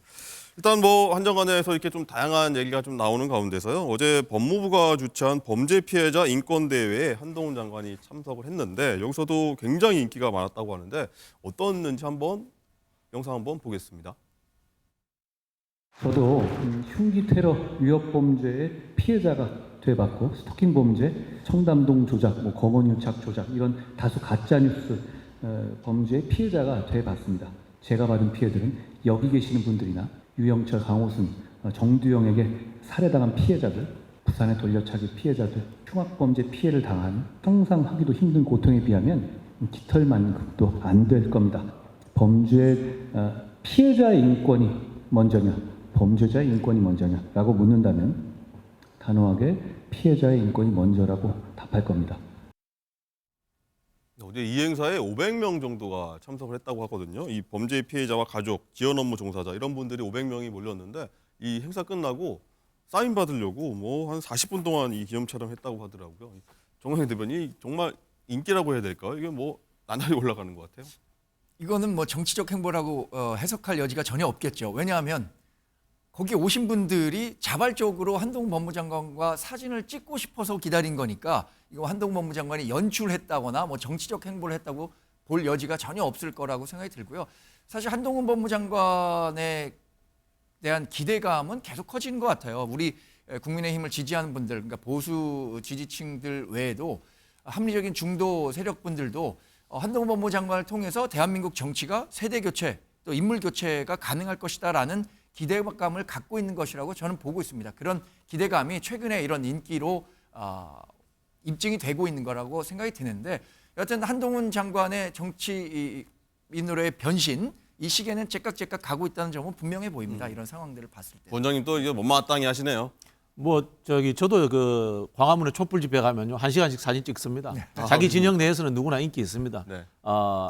일단 뭐 한정관에서 이렇게 좀 다양한 얘기가 좀 나오는 가운데서요. 어제 법무부가 주최한 범죄 피해자 인권 대회에 한동훈 장관이 참석을 했는데 여기서도 굉장히 인기가 많았다고 하는데 어떻는지 한번 영상 한번 보겠습니다. 저도 흉기 테러 위협 범죄의 피해자가 돼봤고 스토킹 범죄, 청담동 조작, 뭐 검언유착 조작 이런 다수 가짜 뉴스 범죄의 피해자가 돼봤습니다. 제가 받은 피해들은 여기 계시는 분들이나 유영철, 강호순, 정두영에게 살해당한 피해자들, 부산의 돌려차기 피해자들, 흉악범죄 피해를 당한 상상하기도 힘든 고통에 비하면 깃털만큼도 안 될 겁니다. 범죄 피해자의 인권이 먼저냐, 범죄자의 인권이 먼저냐라고 묻는다면 단호하게 피해자의 인권이 먼저라고 답할 겁니다. 어제 이 행사에 500명 정도가 참석을 했다고 하거든요. 이 범죄 피해자와 가족, 지원 업무 종사자 이런 분들이 500명이 몰렸는데 이 행사 끝나고 사인 받으려고 뭐 한 40분 동안 이 기념 촬영했다고 하더라고요. 정광희 대변인이 정말 인기라고 해야 될까요? 이게 뭐 나날이 올라가는 것 같아요. 이거는 뭐 정치적 행보라고 해석할 여지가 전혀 없겠죠. 왜냐하면 거기 오신 분들이 자발적으로 한동훈 법무장관과 사진을 찍고 싶어서 기다린 거니까 이거 한동훈 법무장관이 연출했다거나 뭐 정치적 행보를 했다고 볼 여지가 전혀 없을 거라고 생각이 들고요. 사실 한동훈 법무장관에 대한 기대감은 계속 커지는 것 같아요. 우리 국민의힘을 지지하는 분들, 그러니까 보수 지지층들 외에도 합리적인 중도 세력분들도 한동훈 법무장관을 통해서 대한민국 정치가 세대 교체 또 인물 교체가 가능할 것이다라는 기대감을 갖고 있는 것이라고 저는 보고 있습니다. 그런 기대감이 최근에 이런 인기로 입증이 되고 있는 거라고 생각이 드는데 여하튼 한동훈 장관의 정치인으로의 변신 이 시기에는 제깍제깍 가고 있다는 점은 분명해 보입니다. 이런 상황들을 봤을 때. 원장님 또 이게 못마땅히 하시네요. 저도 그 광화문에 촛불 집회 가면요 1시간씩 사진 찍습니다. 네. 자기 진영 내에서는 누구나 인기 있습니다. 네.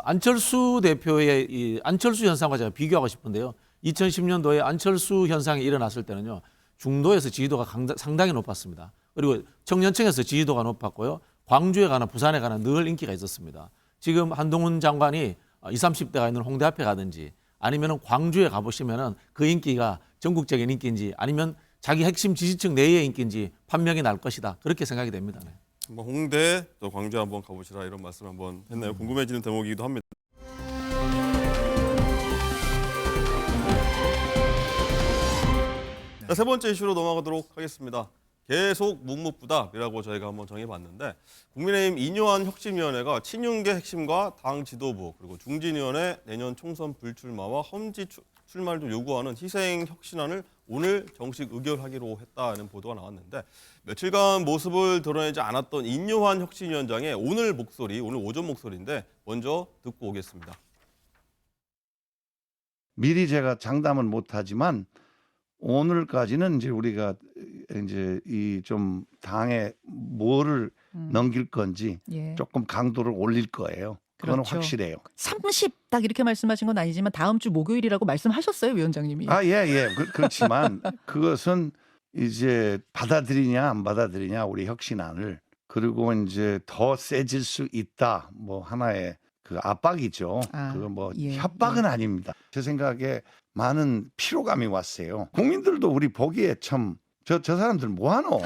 안철수 대표의 이 안철수 현상과 제가 비교하고 싶은데요. 2010년도에 안철수 현상이 일어났을 때는요 중도에서 지지도가 상당히 높았습니다. 그리고 청년층에서 지지도가 높았고요. 광주에 가나 부산에 가나 늘 인기가 있었습니다. 지금 한동훈 장관이 20, 30대가 있는 홍대 앞에 가든지 아니면 광주에 가보시면은 그 인기가 전국적인 인기인지 아니면 자기 핵심 지지층 내의 인기인지 판명이 날 것이다. 그렇게 생각이 됩니다. 네. 한번 홍대 또 광주 한번 가보시라 이런 말씀 한번 했나요? 궁금해지는 대목이기도 합니다. 자, 세 번째 이슈로 넘어가도록 하겠습니다. 계속 묵묵부답이라고 저희가 한번 정해봤는데 국민의힘 이뇨한 혁신위원회가 친윤계 핵심과 당 지도부 그리고 중진위원회 내년 총선 불출마와 험지 출마를 좀 요구하는 희생 혁신안을 오늘 정식 의결하기로 했다는 보도가 나왔는데 며칠간 모습을 드러내지 않았던 이뇨한 혁신위원장의 오늘 오전 목소리인데 먼저 듣고 오겠습니다. 미리 제가 장담은 못하지만 오늘까지는 이제 우리가 이제 이 좀 당에 뭐를 넘길 건지 조금 강도를 올릴 거예요. 그건 그렇죠. 확실해요. 30 딱 이렇게 말씀하신 건 아니지만 다음 주 목요일이라고 말씀하셨어요, 위원장님이. 예. 그렇지만 그것은 이제 받아들이냐 안 받아들이냐 우리 혁신안을 그리고 이제 더 세질 수 있다 뭐 하나의 그 압박이죠. 그거 뭐 협박은 아닙니다. 제 생각에 많은 피로감이 왔어요. 국민들도 우리 보기에 참 저 사람들 뭐하노?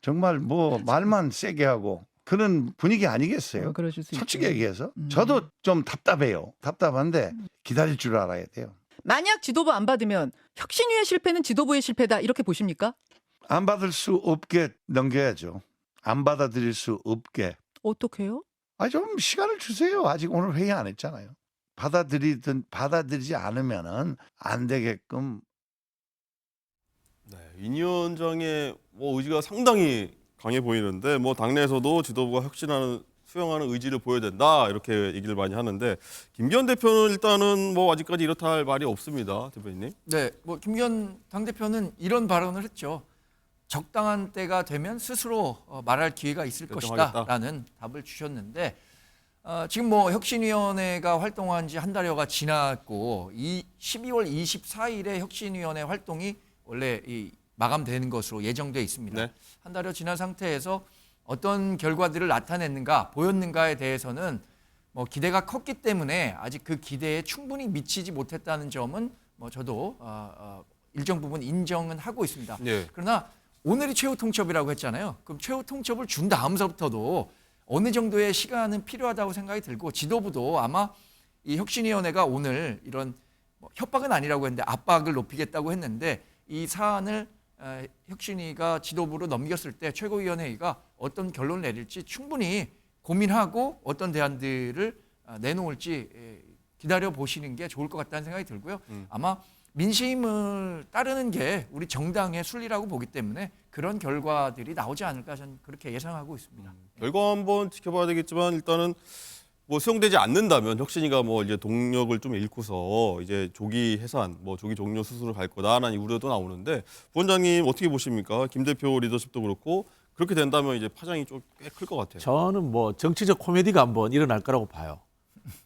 정말 뭐 말만 세게 하고 그런 분위기 아니겠어요? 솔직히 얘기해서 저도 좀 답답해요. 답답한데 기다릴 줄 알아야 돼요. 만약 지도부 안 받으면 혁신위의 실패는 지도부의 실패다 이렇게 보십니까? 안 받을 수 없게 넘겨야죠. 안 받아들일 수 없게. 어떻게요? 좀 시간을 주세요. 아직 오늘 회의 안 했잖아요. 받아들이지 않으면은 안 되게끔. 네, 인 위원장의 뭐 의지가 상당히 강해 보이는데 뭐 당내에서도 지도부가 수용하는 의지를 보여야 된다 이렇게 얘기를 많이 하는데 김기현 대표는 일단은 뭐 아직까지 이렇다 할 말이 없습니다, 대표님. 네, 뭐 김기현 당대표는 이런 발언을 했죠. 적당한 때가 되면 스스로 말할 기회가 있을 것이다라는 답을 주셨는데 지금 뭐 혁신위원회가 활동한 지 한 달여가 지났고 이 12월 24일에 혁신위원회 활동이 원래 마감되는 것으로 예정돼 있습니다. 네. 한 달여 지난 상태에서 어떤 결과들을 나타냈는가 보였는가에 대해서는 뭐 기대가 컸기 때문에 아직 그 기대에 충분히 미치지 못했다는 점은 뭐 저도 일정 부분 인정은 하고 있습니다. 네. 그러나 오늘이 최후 통첩이라고 했잖아요. 그럼 최후 통첩을 준 다음서부터도 어느 정도의 시간은 필요하다고 생각이 들고 지도부도 아마 이 혁신위원회가 오늘 이런 뭐 협박은 아니라고 했는데 압박을 높이겠다고 했는데 이 사안을 혁신위가 지도부로 넘겼을 때 최고위원회가 어떤 결론을 내릴지 충분히 고민하고 어떤 대안들을 내놓을지 기다려 보시는 게 좋을 것 같다는 생각이 들고요. 아마 민심을 따르는 게 우리 정당의 순리라고 보기 때문에 그런 결과들이 나오지 않을까 저는 그렇게 예상하고 있습니다. 결과 한번 지켜봐야 되겠지만 일단은 뭐 수용되지 않는다면 혁신이가 뭐 이제 동력을 좀 잃고서 이제 조기 해산, 뭐 조기 종료 수순을 갈 거다라는 우려도 나오는데 부원장님 어떻게 보십니까? 김 대표 리더십도 그렇고 그렇게 된다면 이제 파장이 좀 꽤 클 것 같아요. 저는 뭐 정치적 코미디가 한번 일어날 거라고 봐요.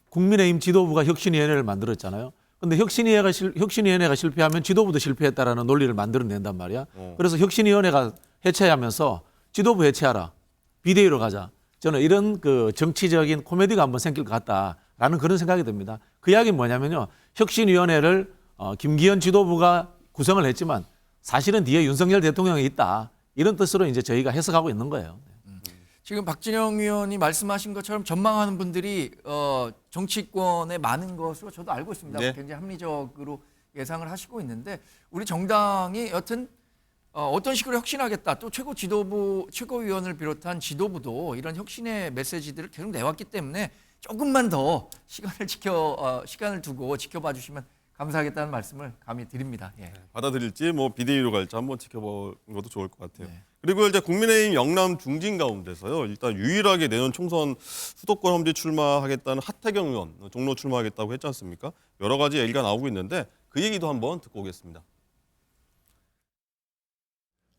국민의힘 지도부가 혁신위원회를 만들었잖아요. 근데 혁신위원회가 실패하면 지도부도 실패했다라는 논리를 만들어낸단 말이야. 그래서 혁신위원회가 해체하면서 지도부 해체하라, 비대위로 가자. 저는 이런 그 정치적인 코미디가 한번 생길 것 같다라는 그런 생각이 듭니다. 그 이야기는 뭐냐면요. 혁신위원회를 김기현 지도부가 구성을 했지만 사실은 뒤에 윤석열 대통령이 있다. 이런 뜻으로 이제 저희가 해석하고 있는 거예요. 지금 박진영 의원이 말씀하신 것처럼 전망하는 분들이 정치권에 많은 것으로 저도 알고 있습니다. 네. 굉장히 합리적으로 예상을 하시고 있는데 우리 정당이 여튼 어떤 식으로 혁신하겠다. 또 최고 지도부, 최고위원을 비롯한 지도부도 이런 혁신의 메시지들을 계속 내왔기 때문에 조금만 더 시간을 두고 지켜봐 주시면 감사하겠다는 말씀을 감히 드립니다. 예. 받아들일지 뭐 비대위로 갈지 한번 지켜보는 것도 좋을 것 같아요. 네. 그리고 이제 국민의힘 영남 중진 가운데서요. 일단 유일하게 내년 총선 수도권 험지 출마하겠다는 하태경 의원 종로 출마하겠다고 했지 않습니까? 여러 가지 얘기가 나오고 있는데 그 얘기도 한번 듣고 오겠습니다.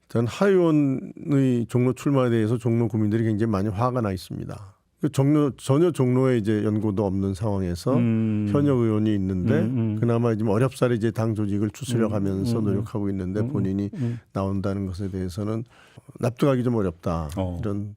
전 하 의원의 종로 출마에 대해서 종로 구민들이 굉장히 많이 화가 나 있습니다. 전혀 종로에 이제 연고도 없는 상황에서 현역 의원이 있는데 그나마 좀 어렵사리 이제 당 조직을 추스려가면서 노력하고 있는데 본인이 나온다는 것에 대해서는 납득하기 좀 어렵다. 이런.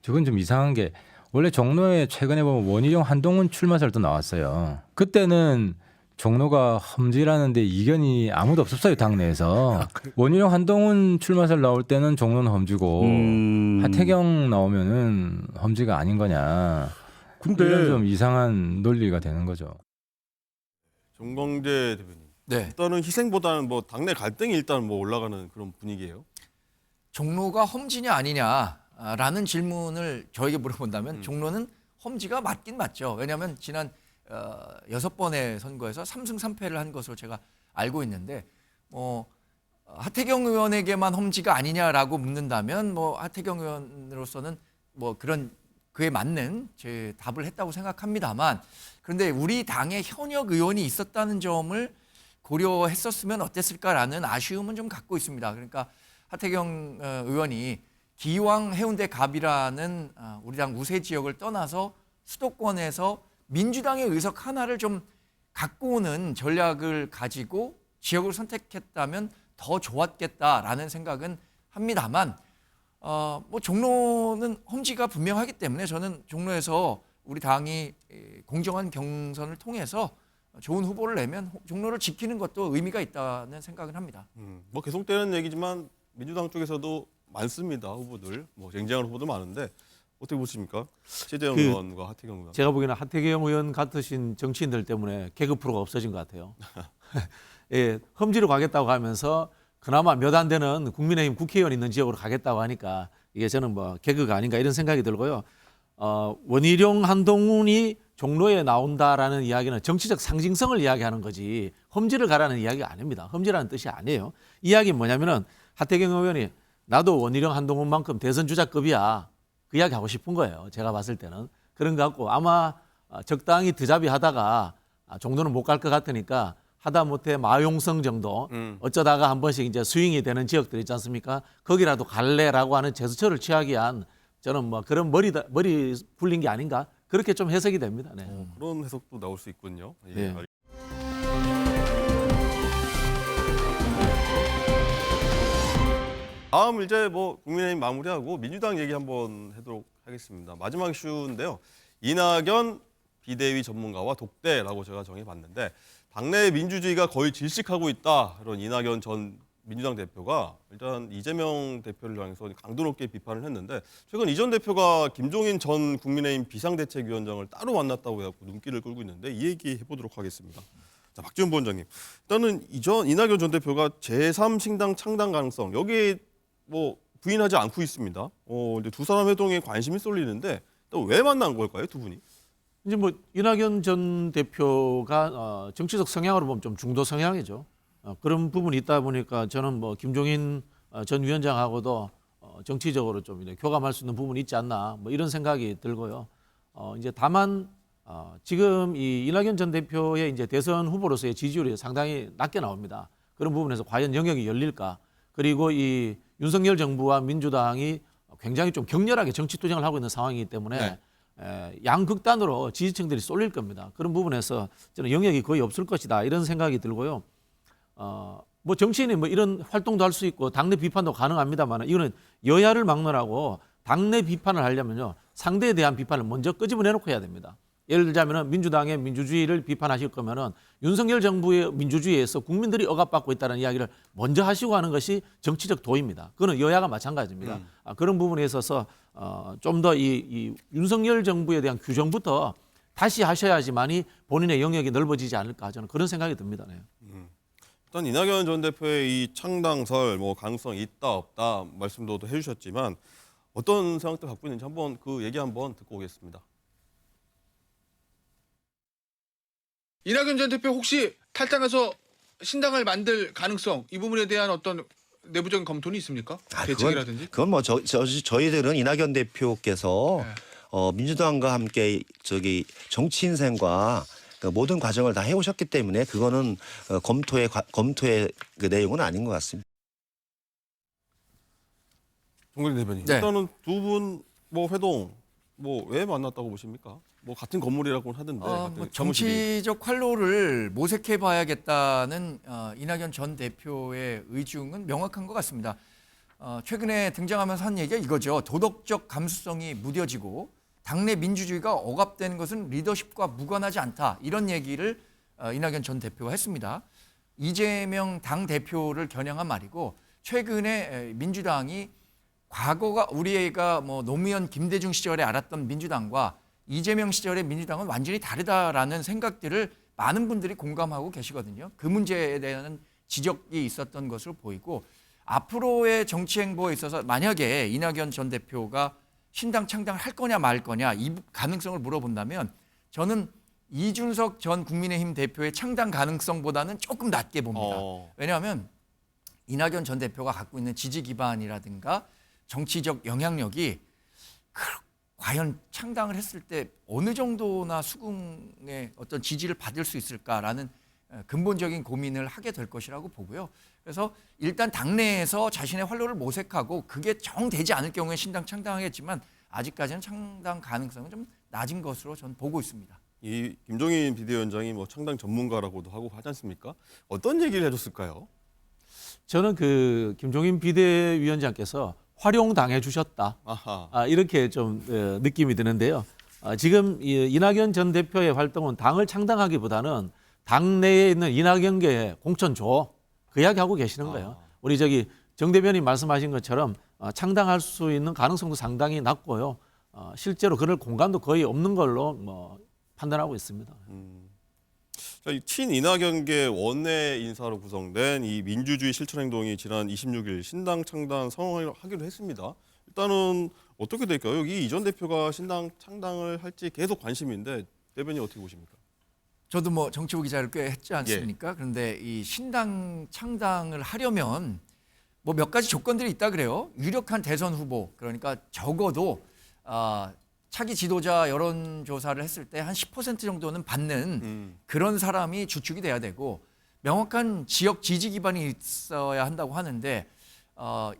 저건 좀 이상한 게 원래 종로에 최근에 보면 원희룡 한동훈 출마설도 나왔어요. 그때는 종로가 험지라는데 이견이 아무도 없었어요, 당내에서. 원희룡 한동훈 출마설 나올 때는 종로는 험지고 하태경 나오면은 험지가 아닌 거냐. 근데 이런 좀 이상한 논리가 되는 거죠. 정광재 대표님. 네. 일단은 희생보다는 뭐 당내 갈등이 일단 뭐 올라가는 그런 분위기예요. 종로가 험지냐 아니냐라는 질문을 저에게 물어본다면 종로는 험지가 맞긴 맞죠. 왜냐하면 지난 6번의 선거에서 3승 3패를 한 것으로 제가 알고 있는데 하태경 의원에게만 험지가 아니냐라고 묻는다면 하태경 의원으로서는 그런 그에 맞는 제 답을 했다고 생각합니다만 그런데 우리 당에 현역 의원이 있었다는 점을 고려했었으면 어땠을까라는 아쉬움은 좀 갖고 있습니다. 그러니까 하태경 의원이 기왕 해운대 갑이라는 우리 당 우세 지역을 떠나서 수도권에서 민주당의 의석 하나를 좀 갖고 오는 전략을 가지고 지역을 선택했다면 더 좋았겠다라는 생각은 합니다만 종로는 험지가 분명하기 때문에 저는 종로에서 우리 당이 공정한 경선을 통해서 좋은 후보를 내면 종로를 지키는 것도 의미가 있다는 생각을 합니다. 뭐 계속되는 얘기지만 민주당 쪽에서도 많습니다. 후보들. 뭐 쟁쟁한 후보도 많은데 어떻게 보십니까? 최재형 의원과 하태경 의원. 제가 보기에는 하태경 의원 같으신 정치인들 때문에 개그 프로가 없어진 것 같아요. 예, 험지로 가겠다고 하면서 그나마 몇 안 되는 국민의힘 국회의원 있는 지역으로 가겠다고 하니까 이게 저는 뭐 개그가 아닌가 이런 생각이 들고요. 원희룡, 한동훈이 종로에 나온다라는 이야기는 정치적 상징성을 이야기하는 거지 험지를 가라는 이야기가 아닙니다. 험지라는 뜻이 아니에요. 이야기는 뭐냐면은 하태경 의원이 나도 원희룡, 한동훈만큼 대선 주자급이야. 그 이야기 하고 싶은 거예요. 제가 봤을 때는. 그런 것 같고 아마 적당히 드잡이 하다가 종로는 못 갈 것 같으니까 하다못해 마용성 정도 어쩌다가 한 번씩 이제 스윙이 되는 지역들 있지 않습니까? 거기라도 갈래라고 하는 제스처를 취하기 위한 저는 뭐 그런 머리 굴린 게 아닌가 그렇게 좀 해석이 됩니다. 네. 그런 해석도 나올 수 있군요. 예, 네. 다음 이제 뭐 국민의힘 마무리하고 민주당 얘기 한번 하도록 하겠습니다. 마지막 이슈인데요. 이낙연 비대위 전문가와 독대라고 제가 정해봤는데 당내 민주주의가 거의 질식하고 있다. 이런 이낙연 전 민주당 대표가 일단 이재명 대표를 향해서 강도 높게 비판을 했는데 최근 이 전 대표가 김종인 전 국민의힘 비상대책위원장을 따로 만났다고 해서 눈길을 끌고 있는데 이 얘기 해보도록 하겠습니다. 자, 박지원 부원장님. 일단은 이낙연 전 대표가 제3신당 창당 가능성 여기 뭐 부인하지 않고 있습니다. 이제 두 사람 회동에 관심이 쏠리는데 또 왜 만난 걸까요, 두 분이? 이제 뭐 이낙연 전 대표가 정치적 성향으로 보면 좀 중도 성향이죠. 그런 부분이 있다 보니까 저는 뭐 김종인 전 위원장하고도 정치적으로 좀 교감할 수 있는 부분이 있지 않나 뭐 이런 생각이 들고요. 이제 다만 지금 이 이낙연 전 대표의 이제 대선 후보로서의 지지율이 상당히 낮게 나옵니다. 그런 부분에서 과연 영역이 열릴까? 그리고 이 윤석열 정부와 민주당이 굉장히 좀 격렬하게 정치 투쟁을 하고 있는 상황이기 때문에 양극단으로 지지층들이 쏠릴 겁니다. 그런 부분에서 저는 영역이 거의 없을 것이다 이런 생각이 들고요. 뭐 정치인이 뭐 이런 활동도 할 수 있고 당내 비판도 가능합니다만 이거는 여야를 막론하고 당내 비판을 하려면요 상대에 대한 비판을 먼저 끄집어내놓고 해야 됩니다. 예를 들자면은 민주당의 민주주의를 비판하실 거면은 윤석열 정부의 민주주의에서 국민들이 억압받고 있다는 이야기를 먼저 하시고 하는 것이 정치적 도입니다. 그거는 여야가 마찬가지입니다. 그런 부분에 있어서 좀 더 이 윤석열 정부에 대한 규정부터 다시 하셔야지만이 본인의 영역이 넓어지지 않을까 저는 그런 생각이 듭니다. 네. 일단 이낙연 전 대표의 이 창당설 뭐 가능성이 있다 없다 말씀도 해주셨지만 어떤 생각들 갖고 있는지 한번 그 얘기 한번 듣고 오겠습니다. 이낙연 전 대표 혹시 탈당해서 신당을 만들 가능성 이 부분에 대한 어떤 내부적인 검토는 있습니까? 대책이라든지? 그건 뭐 저희들은 이낙연 대표께서 민주당과 함께 정치 인생과 그 모든 과정을 다 해오셨기 때문에 그거는 검토의 그 내용은 아닌 것 같습니다. 정근희 대변인. 네. 일단은 두 분 뭐 회동 뭐 왜 만났다고 보십니까? 뭐 같은 건물이라고 하던데. 뭐 정치적 활로를 모색해봐야겠다는 이낙연 전 대표의 의중은 명확한 것 같습니다. 최근에 등장하면서 한 얘기가 이거죠. 도덕적 감수성이 무뎌지고 당내 민주주의가 억압되는 것은 리더십과 무관하지 않다. 이런 얘기를 이낙연 전 대표가 했습니다. 이재명 당 대표를 겨냥한 말이고 최근에 민주당이 과거가 우리가 뭐 노무현 김대중 시절에 알았던 민주당과 이재명 시절의 민주당은 완전히 다르다라는 생각들을 많은 분들이 공감하고 계시거든요. 그 문제에 대한 지적이 있었던 것으로 보이고 앞으로의 정치 행보에 있어서 만약에 이낙연 전 대표가 신당 창당을 할 거냐 말 거냐 이 가능성을 물어본다면 저는 이준석 전 국민의힘 대표의 창당 가능성보다는 조금 낮게 봅니다. 왜냐하면 이낙연 전 대표가 갖고 있는 지지 기반이라든가 정치적 영향력이 과연 창당을 했을 때 어느 정도나 수긍의 어떤 지지를 받을 수 있을까라는 근본적인 고민을 하게 될 것이라고 보고요. 그래서 일단 당내에서 자신의 활로를 모색하고 그게 정 되지 않을 경우에 신당 창당하겠지만 아직까지는 창당 가능성은 좀 낮은 것으로 저는 보고 있습니다. 이 김종인 비대위원장이 뭐 창당 전문가라고도 하고 하지 않습니까? 어떤 얘기를 해줬을까요? 저는 그 김종인 비대위원장께서 활용당해 주셨다. 이렇게 좀 느낌이 드는데요. 지금 이낙연 전 대표의 활동은 당을 창당하기보다는 당내에 있는 이낙연계의 공천조 그 이야기하고 계시는 거예요. 우리 정 대변인 말씀하신 것처럼 창당할 수 있는 가능성도 상당히 낮고요. 실제로 그럴 공간도 거의 없는 걸로 판단하고 있습니다. 자, 이 친이낙연계 원내 인사로 구성된 이 민주주의 실천행동이 지난 26일 신당 창당 선언을 하기로 했습니다. 일단은 어떻게 될까요? 여기 이전 대표가 신당 창당을 할지 계속 관심인데 대변인 어떻게 보십니까? 저도 뭐 정치부 기자를 꽤 했지 않습니까? 그런데 이 신당 창당을 하려면 뭐 몇 가지 조건들이 있다 그래요. 유력한 대선 후보, 그러니까 적어도 차기 지도자 여론조사를 했을 때 한 10% 정도는 받는 그런 사람이 주축이 돼야 되고 명확한 지역 지지 기반이 있어야 한다고 하는데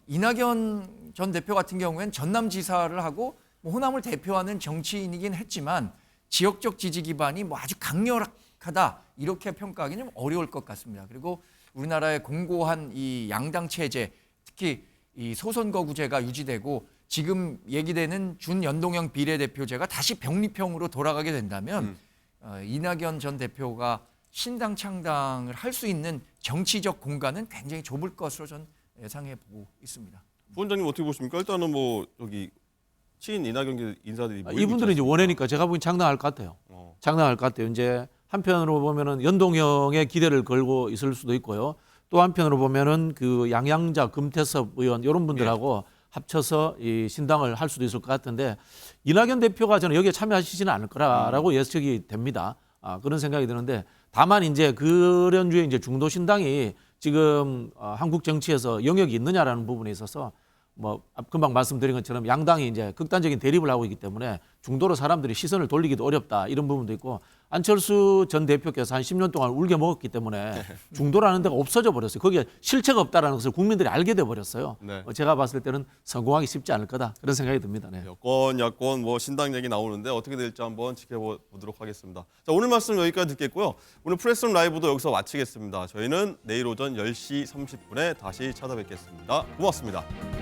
이낙연 전 대표 같은 경우에는 전남지사를 하고 뭐 호남을 대표하는 정치인이긴 했지만 지역적 지지 기반이 뭐 아주 강력하다 이렇게 평가하기는 좀 어려울 것 같습니다. 그리고 우리나라의 공고한 이 양당 체제, 특히 이 소선거구제가 유지되고 지금 얘기되는 준연동형 비례대표제가 다시 병립형으로 돌아가게 된다면 이낙연 전 대표가 신당 창당을 할 수 있는 정치적 공간은 굉장히 좁을 것으로 전 예상해 보고 있습니다. 부원장님 어떻게 보십니까? 일단은 뭐 여기 친이낙연 인사들이 이분들은 이제 원해니까 제가 보기엔 창당할 것 같아요. 창당할 것 같아요. 이제 한편으로 보면은 연동형에 기대를 걸고 있을 수도 있고요. 또 한편으로 보면은 그 양양자, 금태섭 의원 이런 분들하고 합쳐서 이 신당을 할 수도 있을 것 같은데 이낙연 대표가 저는 여기에 참여하시지는 않을 거라고 예측이 됩니다. 그런 생각이 드는데 다만 이제 그런 주에 이제 중도 신당이 지금 한국 정치에서 영역이 있느냐라는 부분에 있어서 뭐 금방 말씀드린 것처럼 양당이 이제 극단적인 대립을 하고 있기 때문에 중도로 사람들이 시선을 돌리기도 어렵다 이런 부분도 있고 안철수 전 대표께서 한 10년 동안 울게 먹었기 때문에 중도라는 데가 없어져 버렸어요. 거기에 실체가 없다라는 것을 국민들이 알게 돼 버렸어요. 네. 제가 봤을 때는 성공하기 쉽지 않을 거다 그런 생각이 듭니다. 네. 여권, 야권, 뭐 신당 얘기 나오는데 어떻게 될지 한번 지켜보도록 하겠습니다. 자, 오늘 말씀 여기까지 듣겠고요. 오늘 프레스룸 라이브도 여기서 마치겠습니다. 저희는 내일 오전 10시 30분에 다시 찾아뵙겠습니다. 고맙습니다.